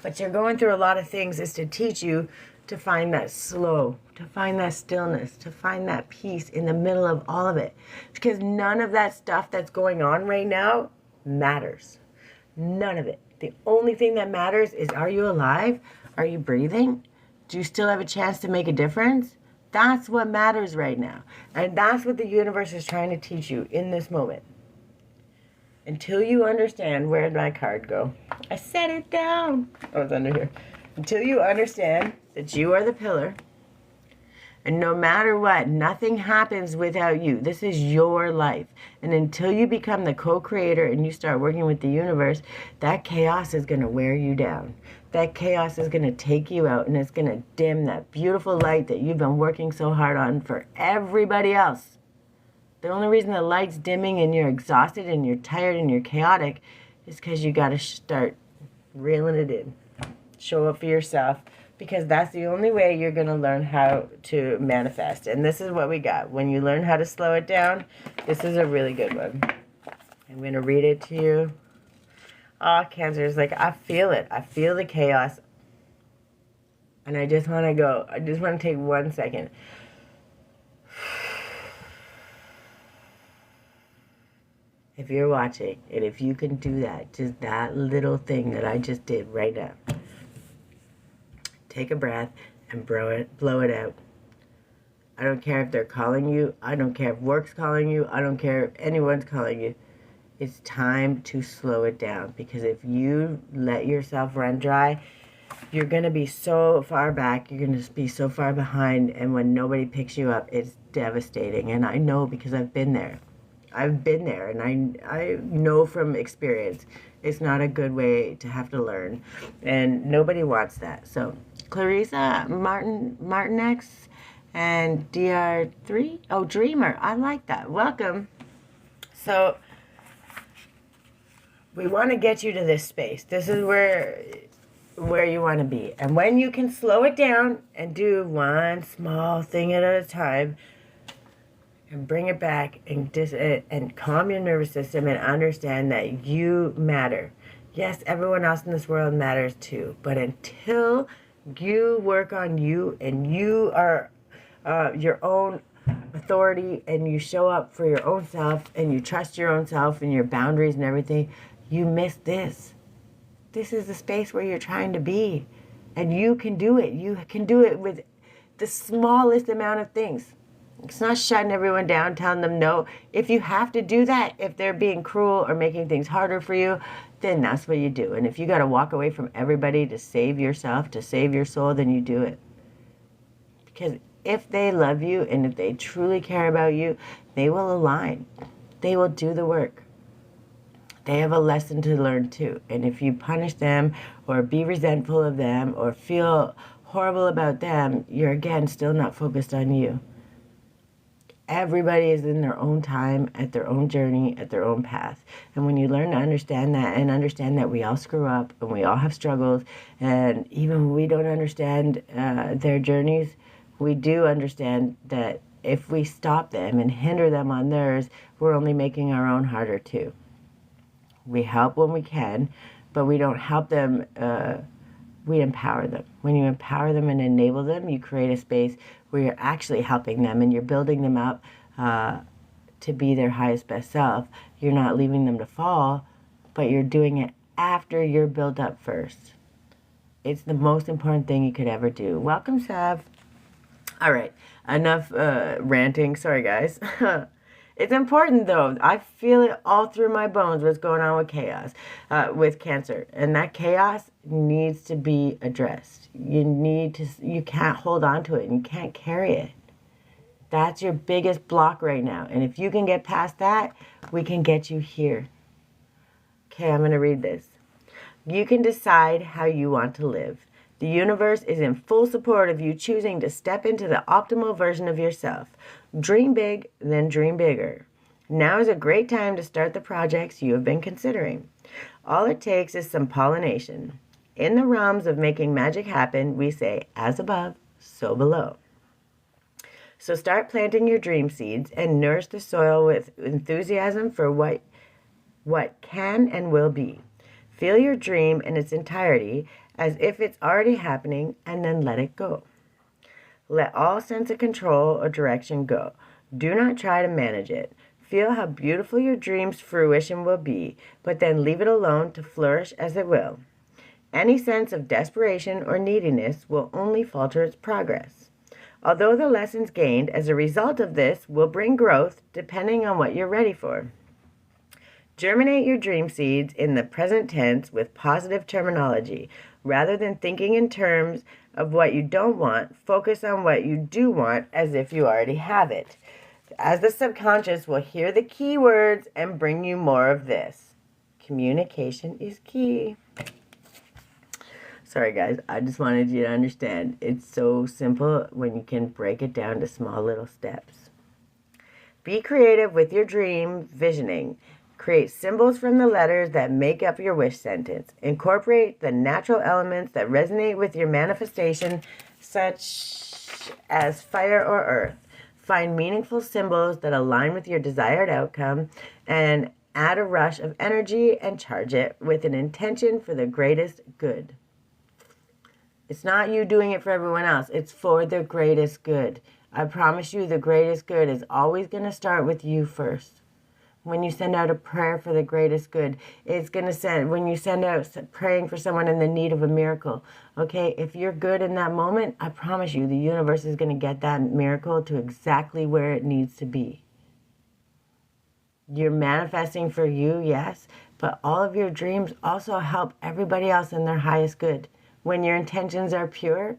But you're going through a lot of things is to teach you to find that slow, to find that stillness, to find that peace in the middle of all of it. Because none of that stuff that's going on right now matters. None of it. The only thing that matters is, are you alive? Are you breathing? Do you still have a chance to make a difference? That's what matters right now. And that's what the universe is trying to teach you in this moment. Until you understand, where did my card go? I set it down. Oh, it's under here. Until you understand that you are the pillar, And no matter what, nothing happens without you. This is your life. And until you become the co-creator and you start working with the universe, that chaos is going to wear you down. That chaos is going to take you out, and it's going to dim that beautiful light that you've been working so hard on for everybody else. The only reason the light's dimming and you're exhausted and you're tired and you're chaotic is because you got to start reeling it in. Show up for yourself, because that's the only way you're going to learn how to manifest. And this is what we got. When you learn how to slow it down, this is a really good one. I'm going to read it to you. Oh, Cancer is like, I feel it. I feel the chaos. And I just want to take 1 second. If you're watching, and if you can do that, just that little thing that I just did right now. Take a breath and blow it out. I don't care if they're calling you. I don't care if work's calling you. I don't care if anyone's calling you. It's time to slow it down, because if you let yourself run dry, you're going to be so far back. You're going to be so far behind. And when nobody picks you up, it's devastating. And I know, because I've been there. I've been there, and I know from experience it's not a good way to have to learn, and nobody wants that. So Clarissa Martinex and DR3, oh, Dreamer, I like that. Welcome. So we want to get you to this space. This is where you want to be, and when you can slow it down and do one small thing at a time, and bring it back and calm your nervous system and understand that you matter. Yes, everyone else in this world matters too. But until you work on you and you are your own authority and you show up for your own self and you trust your own self and your boundaries and everything, you miss this. This is the space where you're trying to be. And you can do it. You can do it with the smallest amount of things. It's not shutting everyone down, telling them no. If you have to do that, if they're being cruel or making things harder for you, then that's what you do. And if you got to walk away from everybody to save yourself, to save your soul, then you do it. Because if they love you and if they truly care about you, they will align. They will do the work. They have a lesson to learn too. And if you punish them or be resentful of them or feel horrible about them, you're again still not focused on you. Everybody is in their own time, at their own journey, at their own path. And when you learn to understand that and understand that we all screw up and we all have struggles, and even when we don't understand their journeys, we do understand that if we stop them and hinder them on theirs, we're only making our own harder too. We help when we can, but we don't help them. We empower them. When you empower them and enable them, you create a space where you're actually helping them and you're building them up to be their highest best self. You're not leaving them to fall, but you're doing it after you're built up first. It's the most important thing you could ever do. Welcome, Sav. All right, enough ranting. Sorry, guys. It's important, though. I feel it all through my bones what's going on with chaos, with Cancer. And that chaos needs to be addressed. You can't hold on to it and you can't carry it. That's your biggest block right now. And if you can get past that, we can get you here. Okay, I'm going to read this. You can decide how you want to live. The universe is in full support of you choosing to step into the optimal version of yourself. Dream big, then dream bigger. Now is a great time to start the projects you have been considering. All it takes is some pollination. In the realms of making magic happen, we say, as above, so below. So start planting your dream seeds and nourish the soil with enthusiasm for what can and will be. Feel your dream in its entirety as if it's already happening, and then let it go. Let all sense of control or direction go. Do not try to manage it. Feel how beautiful your dream's fruition will be, but then leave it alone to flourish as it will. Any sense of desperation or neediness will only falter its progress. Although the lessons gained as a result of this will bring growth depending on what you're ready for. Germinate your dream seeds in the present tense with positive terminology, rather than thinking in terms of what you don't want. Focus on what you do want as if you already have it. As the subconscious will hear the keywords and bring you more of this. Communication is key. Sorry guys, I just wanted you to understand. It's so simple when you can break it down to small little steps. Be creative with your dream visioning. Create symbols from the letters that make up your wish sentence. Incorporate the natural elements that resonate with your manifestation, such as fire or earth. Find meaningful symbols that align with your desired outcome and add a rush of energy and charge it with an intention for the greatest good. It's not you doing it for everyone else. It's for the greatest good. I promise you the greatest good is always going to start with you first. When you send out a prayer for the greatest good, it's going to send, when you send out praying for someone in the need of a miracle, okay, if you're good in that moment, I promise you the universe is going to get that miracle to exactly where it needs to be. You're manifesting for you, yes, but all of your dreams also help everybody else in their highest good. When your intentions are pure.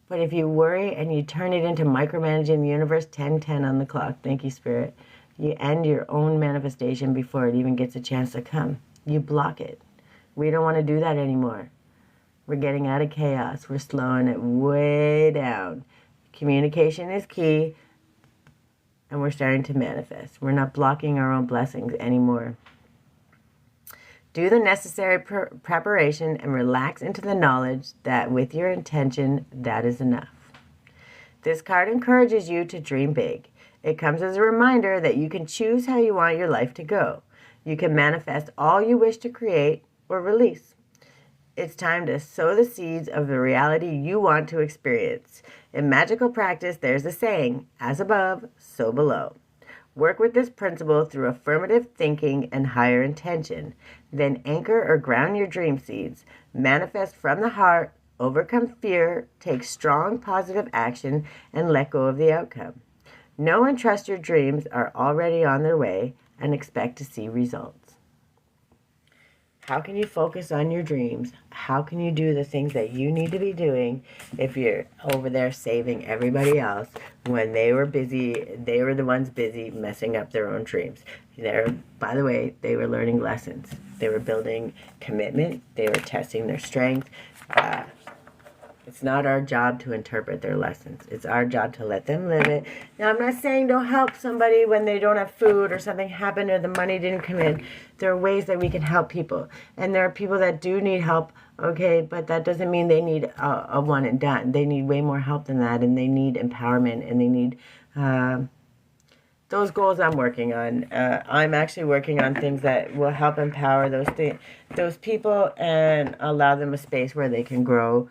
But if you worry and you turn it into micromanaging the universe, 10:10 on the clock, thank you, Spirit, you end your own manifestation before it even gets a chance to come. You block it. We don't want to do that anymore. We're getting out of chaos. We're slowing it way down. Communication is key, and we're starting to manifest. We're not blocking our own blessings anymore. Do the necessary preparation and relax into the knowledge that with your intention, that is enough. This card encourages you to dream big. It comes as a reminder that you can choose how you want your life to go. You can manifest all you wish to create or release. It's time to sow the seeds of the reality you want to experience. In magical practice, there's a saying, as above, so below. Work with this principle through affirmative thinking and higher intention. Then anchor or ground your dream seeds. Manifest from the heart, overcome fear, take strong positive action, and let go of the outcome. Know and trust your dreams are already on their way and expect to see results. How can you focus on your dreams? How can you do the things that you need to be doing if you're over there saving everybody else when they were busy, they were the ones busy messing up their own dreams? By the way, they were learning lessons. They were building commitment. They were testing their strength. It's not our job to interpret their lessons. It's our job to let them live it. Now, I'm not saying don't help somebody when they don't have food or something happened or the money didn't come in. There are ways that we can help people. And there are people that do need help, okay, but that doesn't mean they need a one and done. They need way more help than that, and they need empowerment, and they need those goals I'm working on. I'm actually working on things that will help empower those people and allow them a space where they can grow.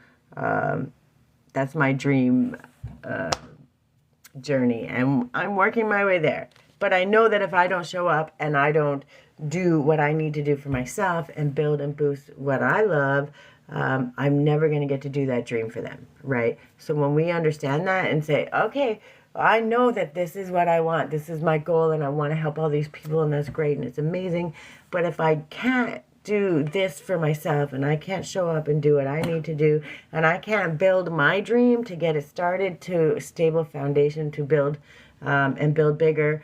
That's my dream journey, and I'm working my way there. But I know that if I don't show up and I don't do what I need to do for myself and build and boost what I love, I'm never going to get to do that dream for them, right? So when we understand that and say, okay, I know that this is what I want, this is my goal, and I want to help all these people, and that's great, and it's amazing, but if I can't do this for myself, and I can't show up and do what I need to do, and I can't build my dream to get it started to a stable foundation to build and build bigger,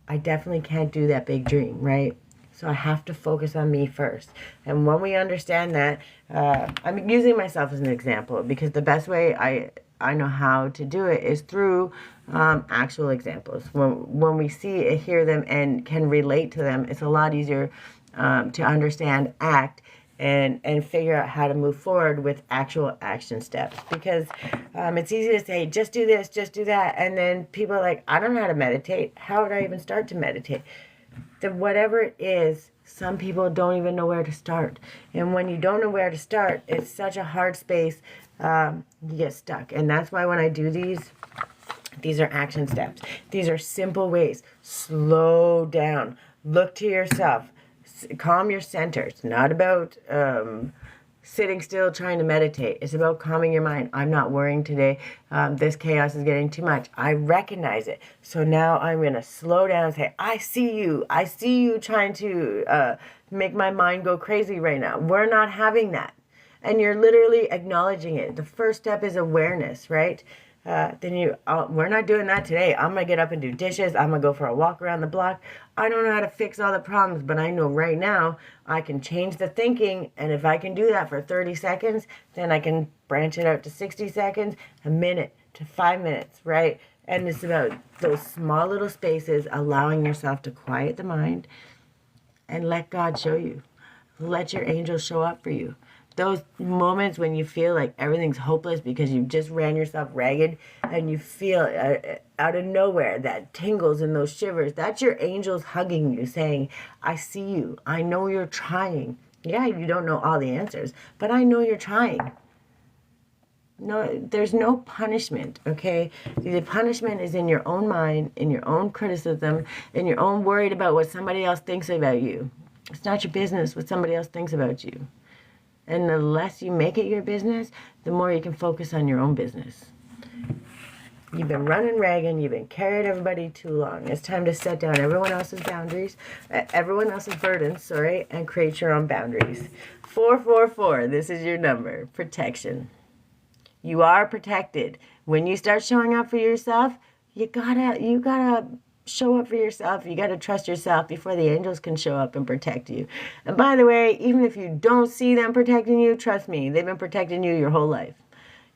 I definitely can't do that big dream, right? So I have to focus on me first. And when we understand that, I'm using myself as an example because the best way I know how to do it is through actual examples. When we see, hear them, and can relate to them, it's a lot easier to understand, act, and figure out how to move forward with actual action steps. Because it's easy to say, just do this, just do that. And then people are like, I don't know how to meditate. How would I even start to meditate? Then whatever it is, some people don't even know where to start. And when you don't know where to start, it's such a hard space. You get stuck. And that's why when I do these are action steps. These are simple ways. Slow down. Look to yourself. Calm your center. It's not about sitting still trying to meditate. It's about calming your mind. I'm not worrying today. This chaos is getting too much. I recognize it. So now I'm going to slow down and say, I see you. I see you trying to make my mind go crazy right now. We're not having that. and you're literally acknowledging it. The first step is awareness, right? We're not doing that today. I'm gonna get up and do dishes. I'm gonna go for a walk around the block. I don't know how to fix all the problems, but I know right now I can change the thinking, and if I can do that for 30 seconds, then I can branch it out to 60 seconds, a minute to 5 minutes, right? And it's about those small little spaces, allowing yourself to quiet the mind and let God show you. Let your angels show up for you. Those moments when you feel like everything's hopeless because you just ran yourself ragged and you feel out of nowhere that tingles and those shivers, that's your angels hugging you saying, I see you. I know you're trying. Yeah, you don't know all the answers, but I know you're trying. No, there's no punishment, okay? The punishment is in your own mind, in your own criticism, in your own worried about what somebody else thinks about you. It's not your business what somebody else thinks about you. And the less you make it your business, the more you can focus on your own business. You've been running ragged, you've been carrying everybody too long. It's time to set down everyone else's boundaries, everyone else's burdens, and create your own boundaries. 444, this is your number, protection. You are protected. When you start showing up for yourself, you gotta show up for yourself. You gotta trust yourself before the angels can show up and protect you. And by the way, even if you don't see them protecting you, trust me, they've been protecting you your whole life.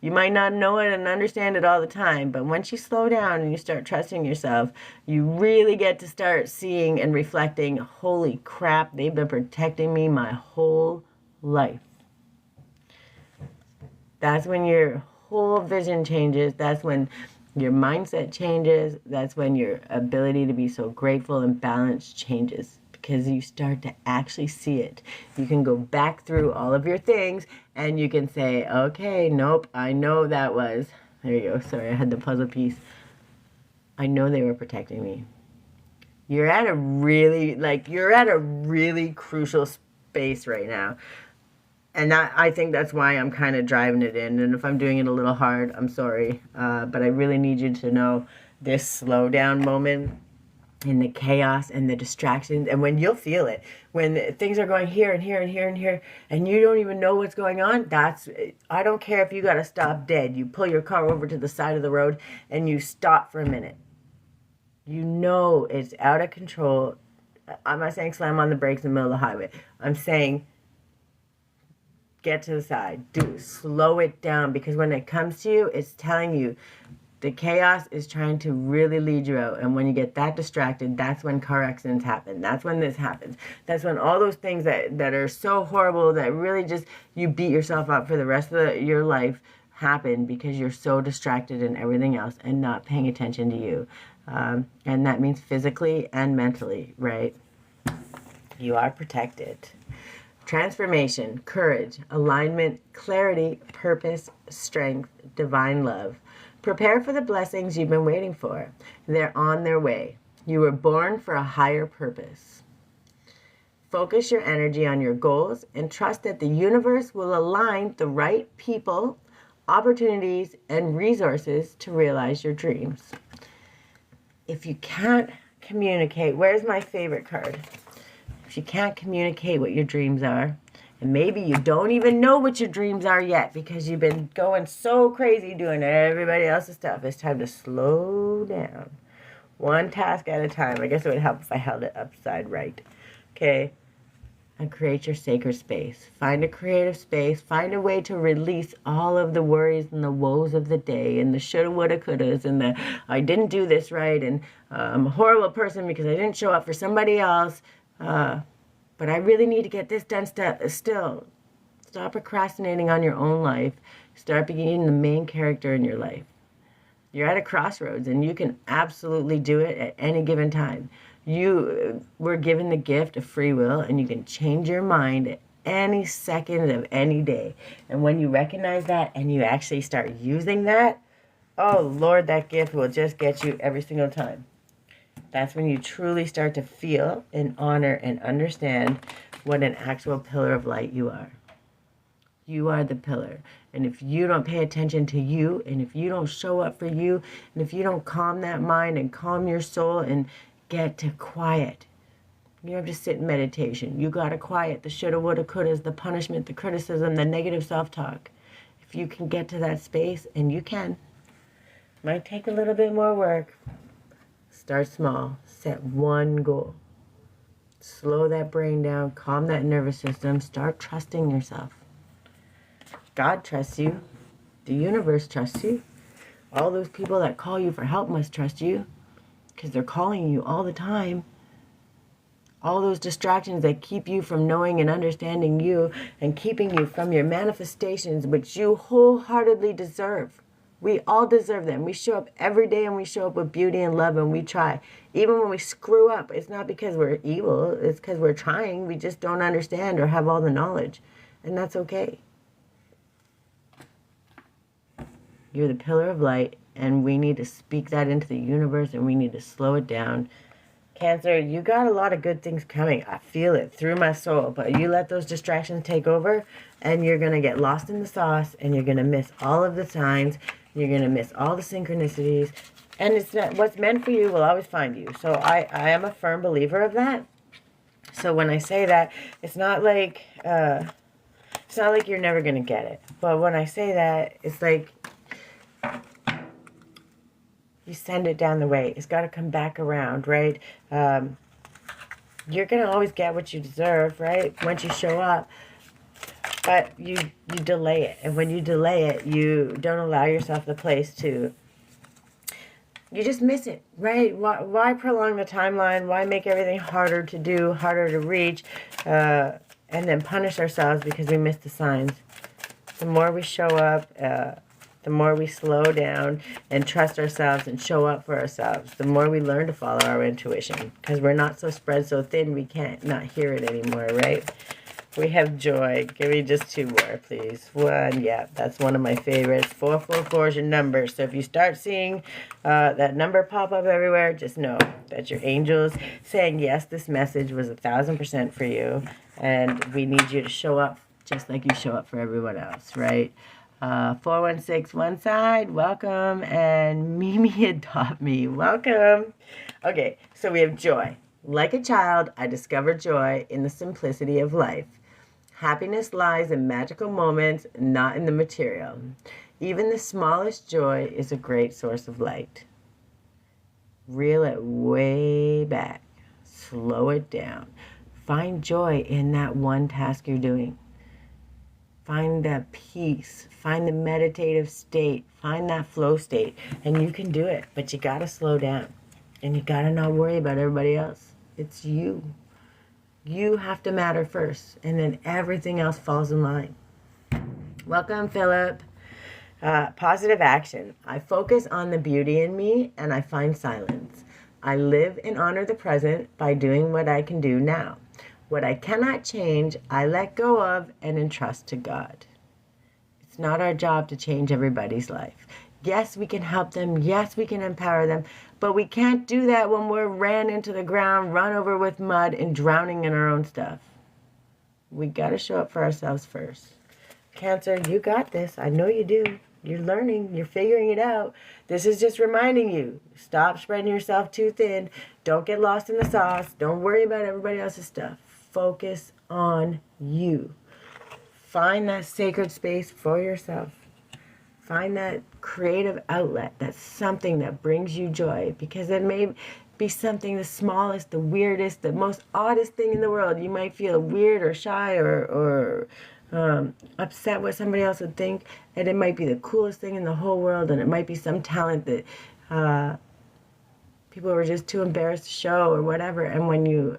You might not know it and understand it all the time, but once you slow down and you start trusting yourself, you really get to start seeing and reflecting, holy crap, they've been protecting me my whole life. That's when your whole vision changes. That's when your mindset changes. That's when your ability to be so grateful and balanced changes, because you start to actually see it. You can go back through all of your things and you can say, okay, nope, I know that was, there you go, sorry, I had the puzzle piece. I know they were protecting me. You're at a really crucial space right now. And I think that's why I'm kind of driving it in. And if I'm doing it a little hard, I'm sorry. But I really need you to know this slow down moment in the chaos and the distractions. And when you'll feel it, when things are going here and here and here and here, and you don't even know what's going on, I don't care if you got to stop dead. You pull your car over to the side of the road and you stop for a minute. You know it's out of control. I'm not saying slam on the brakes in the middle of the highway. I'm saying get to the side. Slow it down, because when it comes to you, it's telling you the chaos is trying to really lead you out. And when you get that distracted, that's when car accidents happen. That's when this happens. That's when all those things that are so horrible that really just you beat yourself up for the rest of your life happen, because you're so distracted in everything else and not paying attention to you. And that means physically and mentally, right? You are protected. Transformation, courage, alignment, clarity, purpose, strength, divine love. Prepare for the blessings you've been waiting for. They're on their way. You were born for a higher purpose. Focus your energy on your goals and trust that the universe will align the right people, opportunities, and resources to realize your dreams. If you can't communicate, where's my favorite card? If you can't communicate what your dreams are, and maybe you don't even know what your dreams are yet because you've been going so crazy doing everybody else's stuff, it's time to slow down. One task at a time. I guess it would help if I held it upside right. Okay? And create your sacred space. Find a creative space. Find a way to release all of the worries and the woes of the day and the shoulda, woulda, couldas and the I didn't do this right and I'm a horrible person because I didn't show up for somebody else. But I really need to get this done still. Stop procrastinating on your own life. Start being the main character in your life. You're at a crossroads and you can absolutely do it at any given time. You were given the gift of free will and you can change your mind at any second of any day. And when you recognize that and you actually start using that, oh Lord, that gift will just get you every single time. That's when you truly start to feel and honor and understand what an actual pillar of light you are. You are the pillar. And if you don't pay attention to you, and if you don't show up for you, and if you don't calm that mind and calm your soul and get to quiet, You have to sit in meditation. You got to quiet the shoulda, woulda, couldas, the punishment, the criticism, the negative self-talk. If you can get to that space, and you can, might take a little bit more work. Start small. Set one goal. Slow that brain down. Calm that nervous system. Start trusting yourself. God trusts you. The universe trusts you. All those people that call you for help must trust you, because they're calling you all the time. All those distractions that keep you from knowing and understanding you and keeping you from your manifestations, which you wholeheartedly deserve. We all deserve them. We show up every day and we show up with beauty and love, and we try. Even when we screw up, it's not because we're evil. It's because we're trying. We just don't understand or have all the knowledge. And that's okay. You're the pillar of light, and we need to speak that into the universe, and we need to slow it down. Cancer, you got a lot of good things coming. I feel it through my soul, but you let those distractions take over, and you're going to get lost in the sauce, and you're going to miss all of the signs. You're going to miss all the synchronicities, and it's not, what's meant for you will always find you. So I am a firm believer of that. So when I say that, it's not like you're never going to get it. But when I say that, it's like you send it down the way. It's got to come back around, right? You're going to always get what you deserve, right? Once you show up. But you delay it. And when you delay it, you don't allow yourself the place to... You just miss it, right? Why prolong the timeline? Why make everything harder to do, harder to reach, and then punish ourselves because we missed the signs? The more we show up... the more we slow down and trust ourselves and show up for ourselves, the more we learn to follow our intuition, because we're not so spread so thin we can't not hear it anymore, right? We have joy. Give me just two more, please. One, yeah, that's one of my favorites. 444 is your number. So if you start seeing that number pop up everywhere, just know that your angels saying, yes, this message was 1,000% for you, and we need you to show up just like you show up for everyone else, right? 416 one side, welcome, and Mimi Adopt Me, welcome. Okay, so we have joy. Like a child, I discovered joy in the simplicity of life. Happiness lies in magical moments, not in the material. Even the smallest joy is a great source of light. Reel it way back. Slow it down. Find joy in that one task you're doing. Find that peace, find the meditative state, find that flow state, and you can do it, but you gotta slow down, and you gotta not worry about everybody else. It's you. You have to matter first, and then everything else falls in line. Welcome, Philip. Positive action. I focus on the beauty in me, and I find silence. I live and honor the present by doing what I can do now. What I cannot change, I let go of and entrust to God. It's not our job to change everybody's life. Yes, we can help them. Yes, we can empower them. But we can't do that when we're ran into the ground, run over with mud, and drowning in our own stuff. We got to show up for ourselves first. Cancer, you got this. I know you do. You're learning. You're figuring it out. This is just reminding you. Stop spreading yourself too thin. Don't get lost in the sauce. Don't worry about everybody else's stuff. Focus on you. Find that sacred space for yourself. Find that creative outlet. That's something that brings you joy, because it may be something the smallest, the weirdest, the most oddest thing in the world. You might feel weird or shy or upset what somebody else would think, and it might be the coolest thing in the whole world, and it might be some talent that people were just too embarrassed to show or whatever. And when you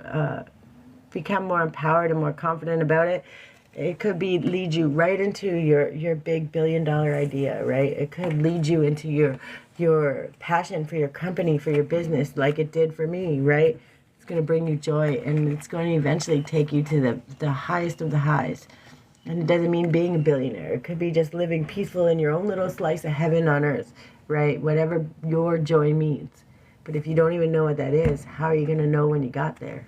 become more empowered and more confident about it, it could lead you right into your big billion-dollar idea, right? It could lead you into your passion for your company, for your business, like it did for me, right? It's going to bring you joy, and it's going to eventually take you to the highest of the highs. And it doesn't mean being a billionaire. It could be just living peaceful in your own little slice of heaven on earth, right? Whatever your joy means. But if you don't even know what that is, how are you going to know when you got there?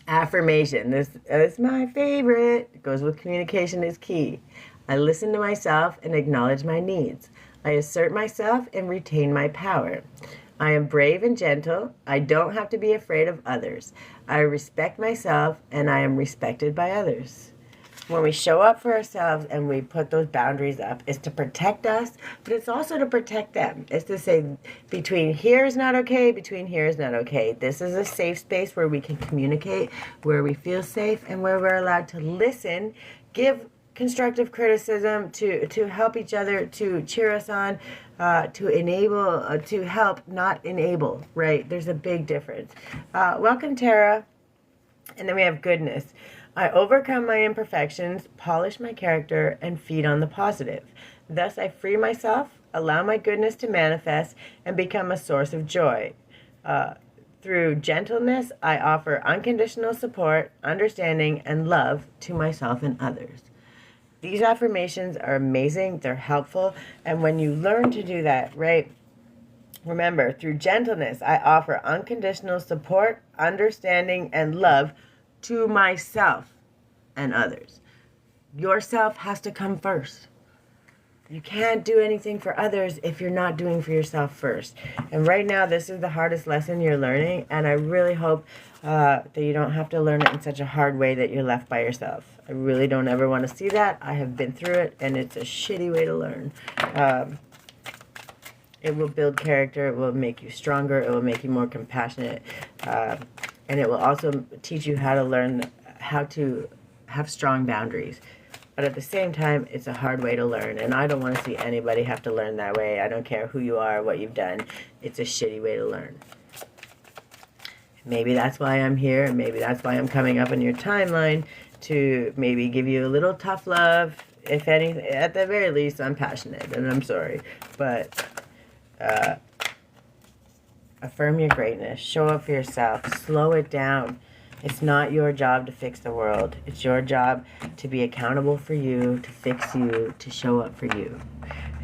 Affirmation. This is my favorite. It goes with communication is key. I listen to myself and acknowledge my needs. I assert myself and retain my power. I am brave and gentle. I don't have to be afraid of others. I respect myself and I am respected by others. When we show up for ourselves and we put those boundaries up, it's to protect us, but it's also to protect them. It's to say between here is not okay, between here is not okay. This is a safe space where we can communicate, where we feel safe, and where we're allowed to listen, give constructive criticism to help each other, to cheer us on, to enable, to help, not enable, right? There's a big difference. Welcome, Tara. And then we have goodness. I overcome my imperfections, polish my character, and feed on the positive. Thus I free myself, allow my goodness to manifest, and become a source of joy. Through gentleness, I offer unconditional support, understanding, and love to myself and others. These affirmations are amazing. They're helpful. And when you learn to do that, right, remember, through gentleness, I offer unconditional support, understanding, and love to myself and others. Yourself has to come first. You can't do anything for others if you're not doing for yourself first. And right now, this is the hardest lesson you're learning, and I really hope that you don't have to learn it in such a hard way that you're left by yourself. I really don't ever want to see that. I have been through it, and it's a shitty way to learn. It will build character. It will make you stronger. It will make you more compassionate. And it will also teach you how to learn how to have strong boundaries. But at the same time, it's a hard way to learn. And I don't want to see anybody have to learn that way. I don't care who you are, what you've done. It's a shitty way to learn. Maybe that's why I'm here. And maybe that's why I'm coming up in your timeline to maybe give you a little tough love. If anything, at the very least, I'm passionate. And I'm sorry. But affirm your greatness. Show up for yourself. Slow it down. It's not your job to fix the world. It's your job to be accountable for you, to fix you, to show up for you.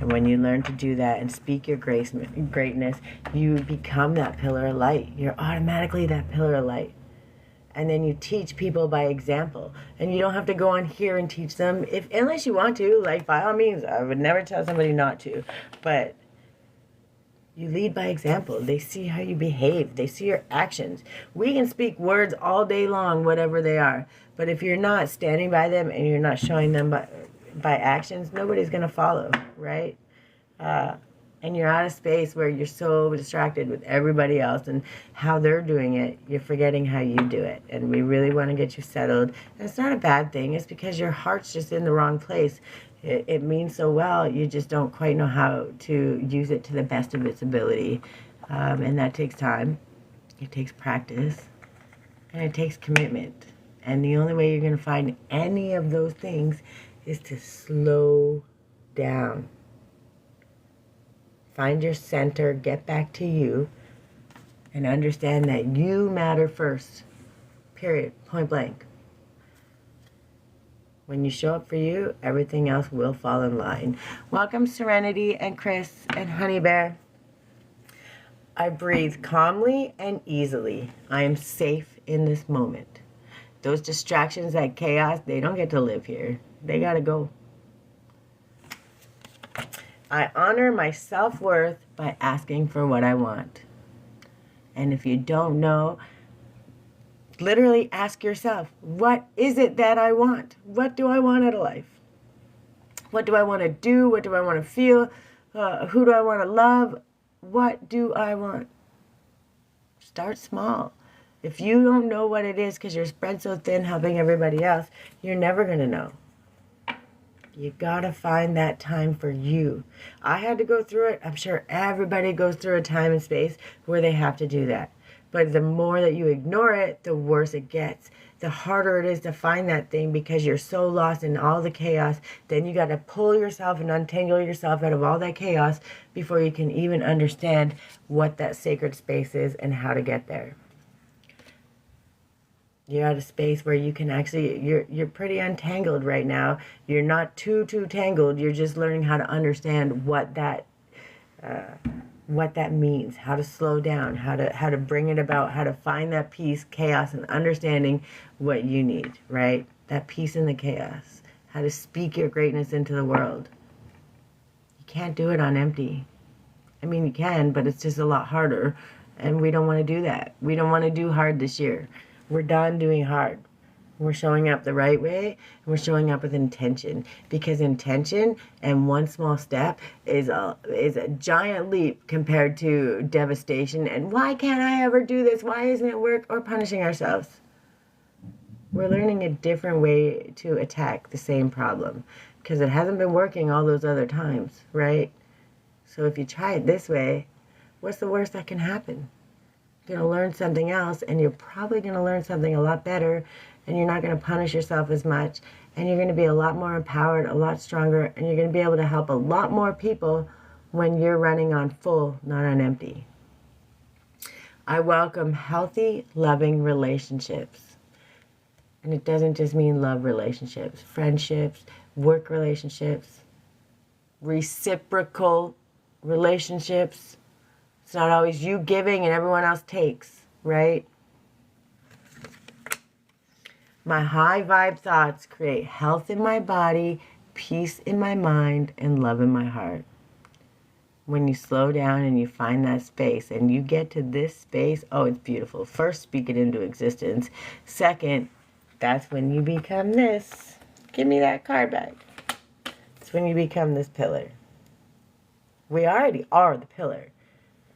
And when you learn to do that and speak your greatness, you become that pillar of light. You're automatically that pillar of light. And then you teach people by example. And you don't have to go on here and teach them, unless you want to. Like, by all means, I would never tell somebody not to. But you lead by example. They see how you behave. They see your actions. We can speak words all day long, whatever they are. But if you're not standing by them and you're not showing them by actions, nobody's going to follow, right? And you're out of space where you're so distracted with everybody else and how they're doing it, you're forgetting how you do it. And we really want to get you settled. And it's not a bad thing. It's because your heart's just in the wrong place. It means so well, you just don't quite know how to use it to the best of its ability. And that takes time. It takes practice. And it takes commitment. And the only way you're going to find any of those things is to slow down. Find your center, get back to you, and understand that you matter first. Period. Point blank. When you show up for you, everything else will fall in line. Welcome, Serenity and Chris and Honey Bear. I breathe calmly and easily. I am safe in this moment. Those distractions, that chaos, they don't get to live here. They gotta go. I honor my self-worth by asking for what I want. And if you don't know, literally ask yourself, what is it that I want? What do I want out of life? What do I want to do? What do I want to feel? Who do I want to love? What do I want? Start small. If you don't know what it is because you're spread so thin helping everybody else, you're never going to know. You got to find that time for you. I had to go through it. I'm sure everybody goes through a time and space where they have to do that. But the more that you ignore it, the worse it gets. The harder it is to find that thing because you're so lost in all the chaos. Then you got to pull yourself and untangle yourself out of all that chaos before you can even understand what that sacred space is and how to get there. You're at a space where you can actually, you're pretty untangled right now. You're not too tangled. You're just learning how to understand what that means, how to slow down, how to bring it about, how to find that peace, chaos, and understanding what you need, right? That peace in the chaos, how to speak your greatness into the world. You can't do it on empty. I mean, you can, but it's just a lot harder. And we don't want to do that. We don't want to do hard this year. We're done doing hard. We're showing up the right way, and we're showing up with intention, because intention and one small step is a giant leap compared to devastation and why can't I ever do this? Why isn't it work? Or punishing ourselves. We're learning a different way to attack the same problem because it hasn't been working all those other times, right? So if you try it this way, what's the worst that can happen? You're going to learn something else, and you're probably going to learn something a lot better, and you're not going to punish yourself as much, and you're going to be a lot more empowered, a lot stronger, and you're going to be able to help a lot more people when you're running on full, not on empty. I welcome healthy, loving relationships. And it doesn't just mean love relationships, friendships, work relationships, reciprocal relationships. It's not always you giving and everyone else takes, right? My high vibe thoughts create health in my body, peace in my mind, and love in my heart. When you slow down and you find that space and you get to this space, oh, it's beautiful. First, speak it into existence. Second, that's when you become this. Give me that card back. It's when you become this pillar. We already are the pillar.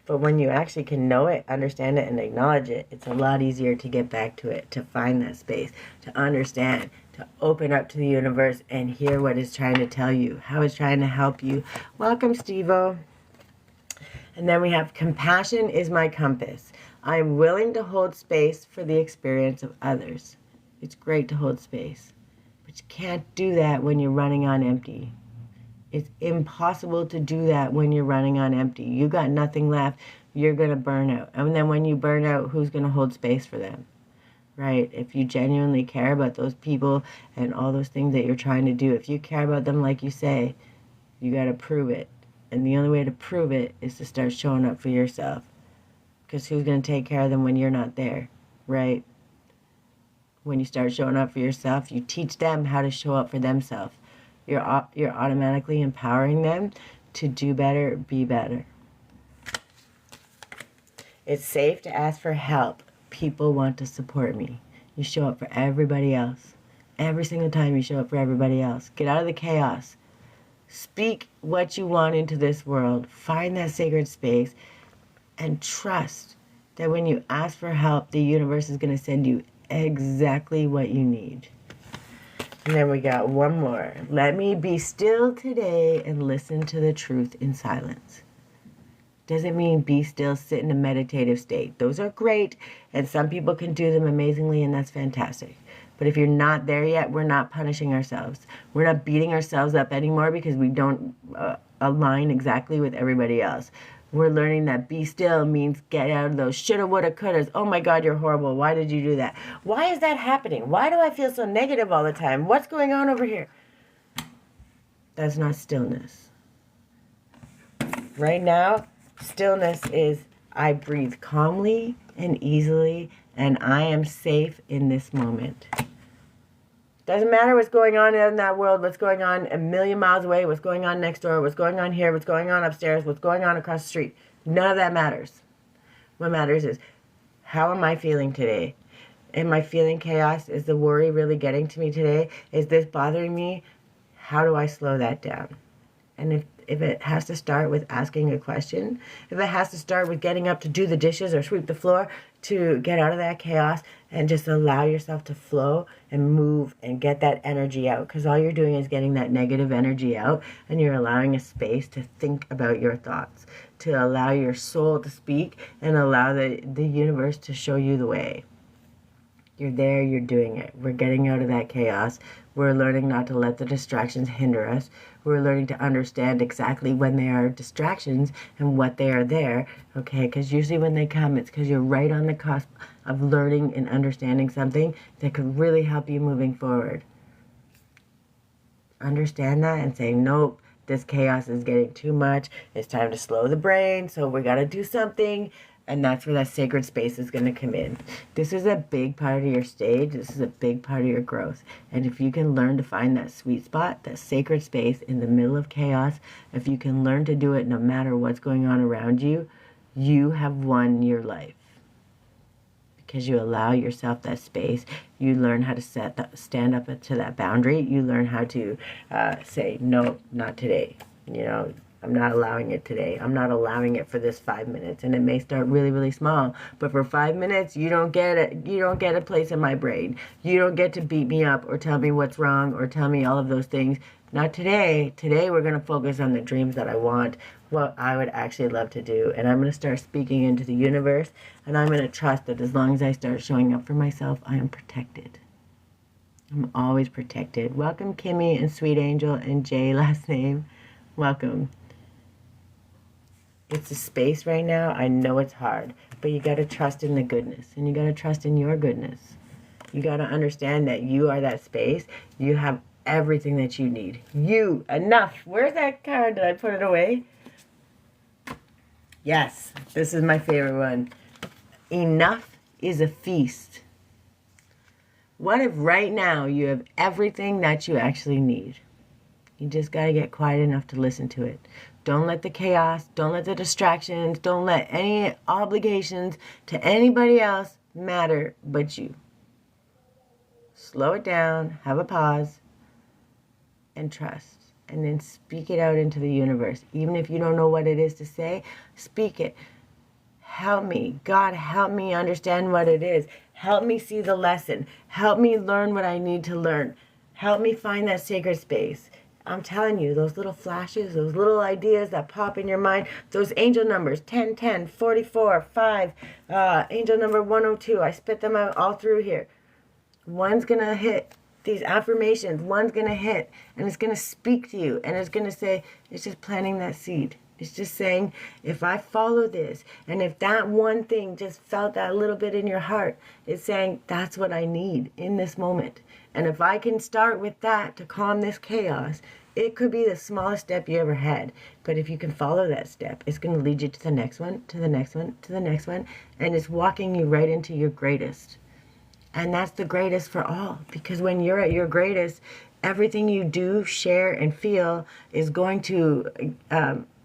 But when you actually can know it, understand it, and acknowledge it, it's a lot easier to get back to it, to find that space, to understand, to open up to the universe and hear what it's trying to tell you, how it's trying to help you. Welcome, Steve-O. And then we have compassion is my compass. I am willing to hold space for the experience of others. It's great to hold space, but you can't do that when you're running on empty. It's impossible to do that when you're running on empty. You got nothing left. You're going to burn out. And then when you burn out, who's going to hold space for them? Right? If you genuinely care about those people and all those things that you're trying to do, if you care about them like you say, you got to prove it. And the only way to prove it is to start showing up for yourself. Because who's going to take care of them when you're not there? Right? When you start showing up for yourself, you teach them how to show up for themselves. You're automatically empowering them to do better, be better. It's safe to ask for help. People want to support me. You show up for everybody else. Every single time you show up for everybody else. Get out of the chaos. Speak what you want into this world. Find that sacred space. And trust that when you ask for help, the universe is going to send you exactly what you need. And then we got one more. Let me be still today and listen to the truth in silence. Doesn't mean be still, sit in a meditative state. Those are great, and some people can do them amazingly, and that's fantastic. But if you're not there yet, we're not punishing ourselves. We're not beating ourselves up anymore because we don't align exactly with everybody else. We're learning that be still means get out of those shoulda, woulda, couldas. Oh my God, you're horrible. Why did you do that? Why is that happening? Why do I feel so negative all the time? What's going on over here? That's not stillness. Right now, stillness is I breathe calmly and easily, and I am safe in this moment. Doesn't matter what's going on in that world, what's going on a million miles away, what's going on next door, what's going on here, what's going on upstairs, what's going on across the street. None of that matters. What matters is, how am I feeling today? Am I feeling chaos? Is the worry really getting to me today? Is this bothering me? How do I slow that down? And if it has to start with asking a question, if it has to start with getting up to do the dishes or sweep the floor to get out of that chaos and just allow yourself to flow and move and get that energy out, because all you're doing is getting that negative energy out, and you're allowing a space to think about your thoughts, to allow your soul to speak and allow the universe to show you the way. You're there, you're doing it. We're getting out of that chaos. We're learning not to let the distractions hinder us. We're learning to understand exactly when they are distractions and what they are there, okay? Because usually when they come, it's because you're right on the cusp of learning and understanding something that could really help you moving forward. Understand that and say, nope, this chaos is getting too much. It's time to slow the brain, so we got to do something And that's where that sacred space is going to come in. This is a big part of your stage. This is a big part of your growth. And if you can learn to find that sweet spot, that sacred space in the middle of chaos, if you can learn to do it no matter what's going on around you, you have won your life. Because you allow yourself that space. You learn how to stand up to that boundary. You learn how to say, no, not today. You know, I'm not allowing it today. I'm not allowing it for this 5 minutes. And it may start really, really small. But for 5 minutes, you don't get it. You don't get a place in my brain. You don't get to beat me up or tell me what's wrong or tell me all of those things. Not today. Today, we're going to focus on the dreams that I want, what I would actually love to do. And I'm going to start speaking into the universe. And I'm going to trust that as long as I start showing up for myself, I am protected. I'm always protected. Welcome, Kimmy and Sweet Angel and Jay, last name. Welcome. It's a space right now. I know it's hard, but you got to trust in the goodness, and you got to trust in your goodness. You got to understand that you are that space. You have everything that you need. You, enough. Where's that card? Did I put it away? Yes, this is my favorite one. Enough is a feast. What if right now you have everything that you actually need? You just got to get quiet enough to listen to it. Don't let the chaos, don't let the distractions, don't let any obligations to anybody else matter but you. Slow it down, have a pause, and trust. And then speak it out into the universe. Even if you don't know what it is to say, speak it. Help me. God, help me understand what it is. Help me see the lesson. Help me learn what I need to learn. Help me find that sacred space. I'm telling you, those little flashes, those little ideas that pop in your mind, those angel numbers, 10, 10, 44, 5, angel number 102, I spit them out all through here. One's going to hit these affirmations, one's going to hit, and it's going to speak to you, and it's going to say, it's just planting that seed. It's just saying, if I follow this, and if that one thing just felt that little bit in your heart, it's saying, that's what I need in this moment. And if I can start with that to calm this chaos, it could be the smallest step you ever had. But if you can follow that step, it's going to lead you to the next one, to the next one, to the next one. And it's walking you right into your greatest. And that's the greatest for all. Because when you're at your greatest, everything you do, share, and feel is going to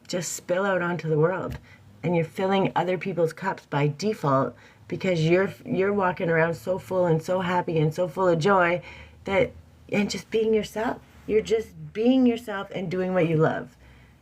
just spill out onto the world. And you're filling other people's cups by default because you're walking around so full and so happy and so full of joy and just being yourself. You're just being yourself and doing what you love.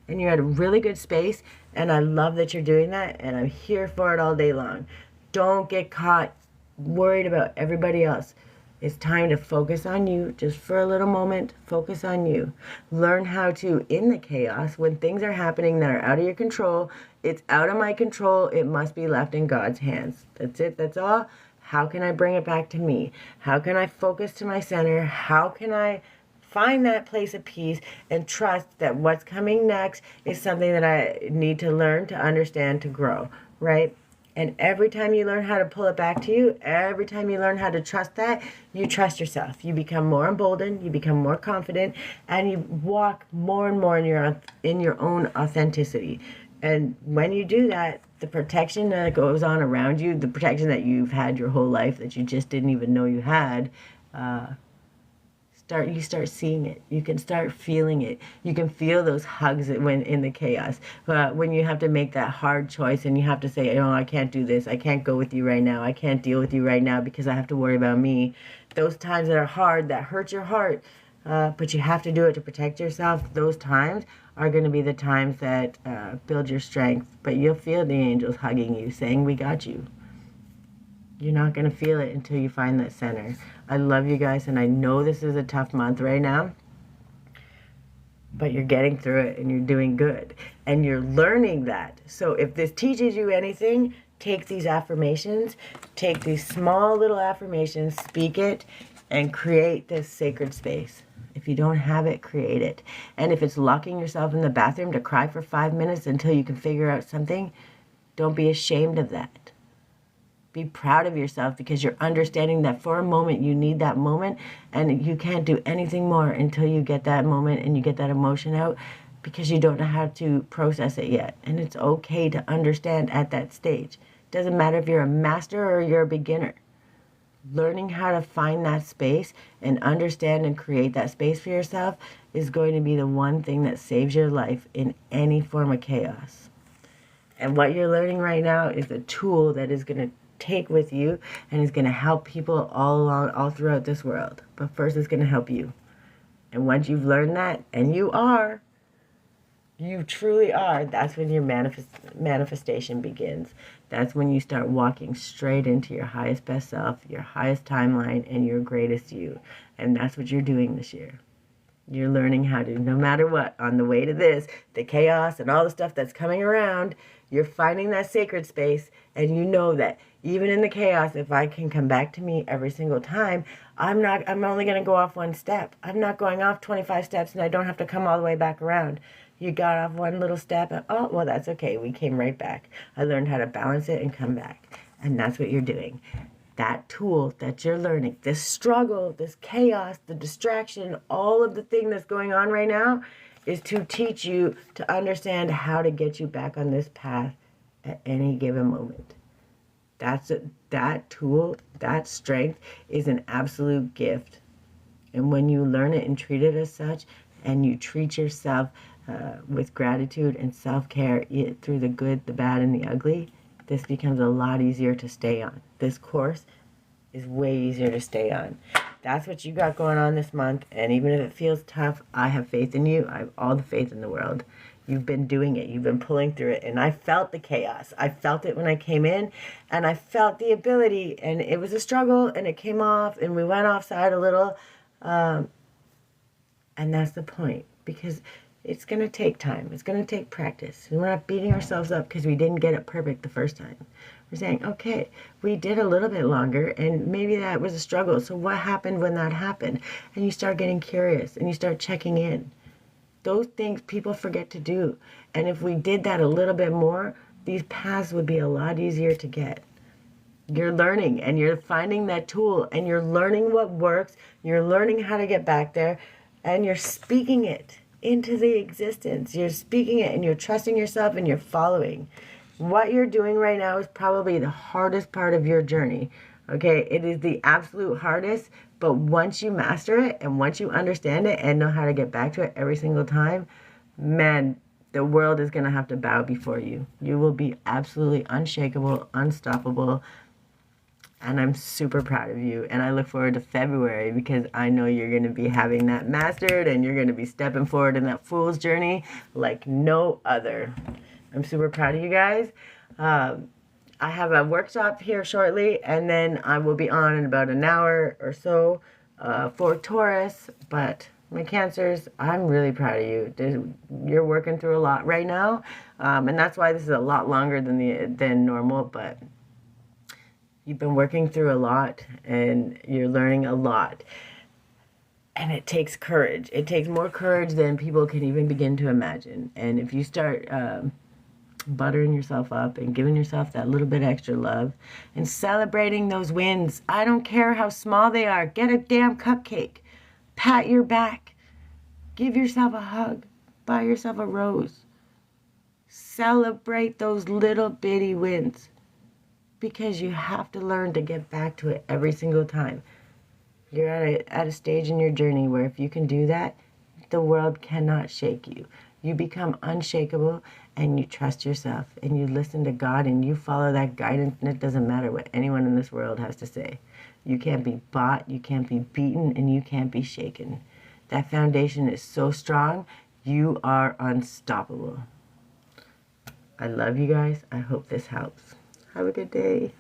And you're at a really good space, and I love that you're doing that, and I'm here for it all day long. Don't get caught worried about everybody else. It's time to focus on you, just for a little moment. Focus on you. Learn how to, in the chaos, when things are happening that are out of your control, it's out of my control, it must be left in God's hands. That's it, that's all. How can I bring it back to me? How can I focus to my center? How can I find that place of peace and trust that what's coming next is something that I need to learn, to understand, to grow, right? And every time you learn how to pull it back to you, every time you learn how to trust that, you trust yourself. You become more emboldened, you become more confident, and you walk more and more in your own authenticity. And when you do that, the protection that goes on around you, the protection that you've had your whole life that you just didn't even know you had, you start seeing it. You can start feeling it. You can feel those hugs when in the chaos. When you have to make that hard choice and you have to say, oh, I can't do this. I can't go with you right now. I can't deal with you right now because I have to worry about me. Those times that are hard, that hurt your heart, but you have to do it to protect yourself. Those times are going to be the times that build your strength. But you'll feel the angels hugging you, saying, we got you. You're not going to feel it until you find that center. I love you guys, and I know this is a tough month right now, but you're getting through it, and you're doing good, and you're learning that. So if this teaches you anything, take these affirmations, take these small little affirmations, speak it, and create this sacred space. If you don't have it, create it. And if it's locking yourself in the bathroom to cry for 5 minutes until you can figure out something, don't be ashamed of that. Be proud of yourself because you're understanding that for a moment you need that moment, and you can't do anything more until you get that moment and you get that emotion out because you don't know how to process it yet. And it's okay to understand at that stage. Doesn't matter if you're a master or you're a beginner. Learning how to find that space and understand and create that space for yourself is going to be the one thing that saves your life in any form of chaos. And what you're learning right now is a tool that is going to take with you and is going to help people all throughout this world. But first, it's going to help you. And once you've learned that, and you truly are, that's when your manifestation begins. That's when you start walking straight into your highest best self, your highest timeline, and your greatest you. And that's what you're doing this year. You're learning how to, no matter what, on the way to this, the chaos and all the stuff that's coming around, you're finding that sacred space, and you know that even in the chaos, if I can come back to me every single time, I'm only going to go off one step. I'm not going off 25 steps, and I don't have to come all the way back around. You got off one little step, and oh, well, that's okay. We came right back. I learned how to balance it and come back, and that's what you're doing. That tool that you're learning, this struggle, this chaos, the distraction, all of the thing that's going on right now is to teach you to understand how to get you back on this path at any given moment. That tool, that strength is an absolute gift. And when you learn it and treat it as such, and you treat yourself with gratitude and self-care through the good, the bad, and the ugly, this becomes a lot easier to stay on. This course is way easier to stay on. That's what you got going on this month, and even if it feels tough, I have faith in you. I have all the faith in the world. You've been doing it. You've been pulling through it, and I felt the chaos. I felt it when I came in, and I felt the ability, and it was a struggle, and it came off, and we went offside a little, and that's the point, because it's going to take time. It's going to take practice. And we're not beating ourselves up because we didn't get it perfect the first time. We're saying, okay, we did a little bit longer, and maybe that was a struggle. So what happened when that happened? And you start getting curious, and you start checking in. Those things people forget to do. And if we did that a little bit more, these paths would be a lot easier to get. You're learning, and you're finding that tool, and you're learning what works. You're learning how to get back there, and you're speaking it into the existence. You're speaking it, and you're trusting yourself, and you're following. What you're doing right now is probably the hardest part of your journey. Okay, it is the absolute hardest, but once you master it and once you understand it and know how to get back to it every single time, man, the world is going to have to bow before you. You will be absolutely unshakable, unstoppable, and I'm super proud of you. And I look forward to February because I know you're going to be having that mastered and you're going to be stepping forward in that fool's journey like no other. I'm super proud of you guys. I have a workshop here shortly, and then I will be on in about an hour or so for Taurus. But my Cancers, I'm really proud of you. You're working through a lot right now, and that's why this is a lot longer than normal. But you've been working through a lot, and you're learning a lot. And it takes courage. It takes more courage than people can even begin to imagine. And if you start buttering yourself up and giving yourself that little bit extra love and celebrating those wins, I don't care how small they are. Get a damn cupcake. Pat your back. Give yourself a hug. Buy yourself a rose. Celebrate those little bitty wins, because you have to learn to get back to it every single time. You're at a stage in your journey where if you can do that, the world cannot shake you. You become unshakable, and you trust yourself, and you listen to God, and you follow that guidance, and it doesn't matter what anyone in this world has to say. You can't be bought, you can't be beaten, and you can't be shaken. That foundation is so strong, you are unstoppable. I love you guys. I hope this helps. Have a good day.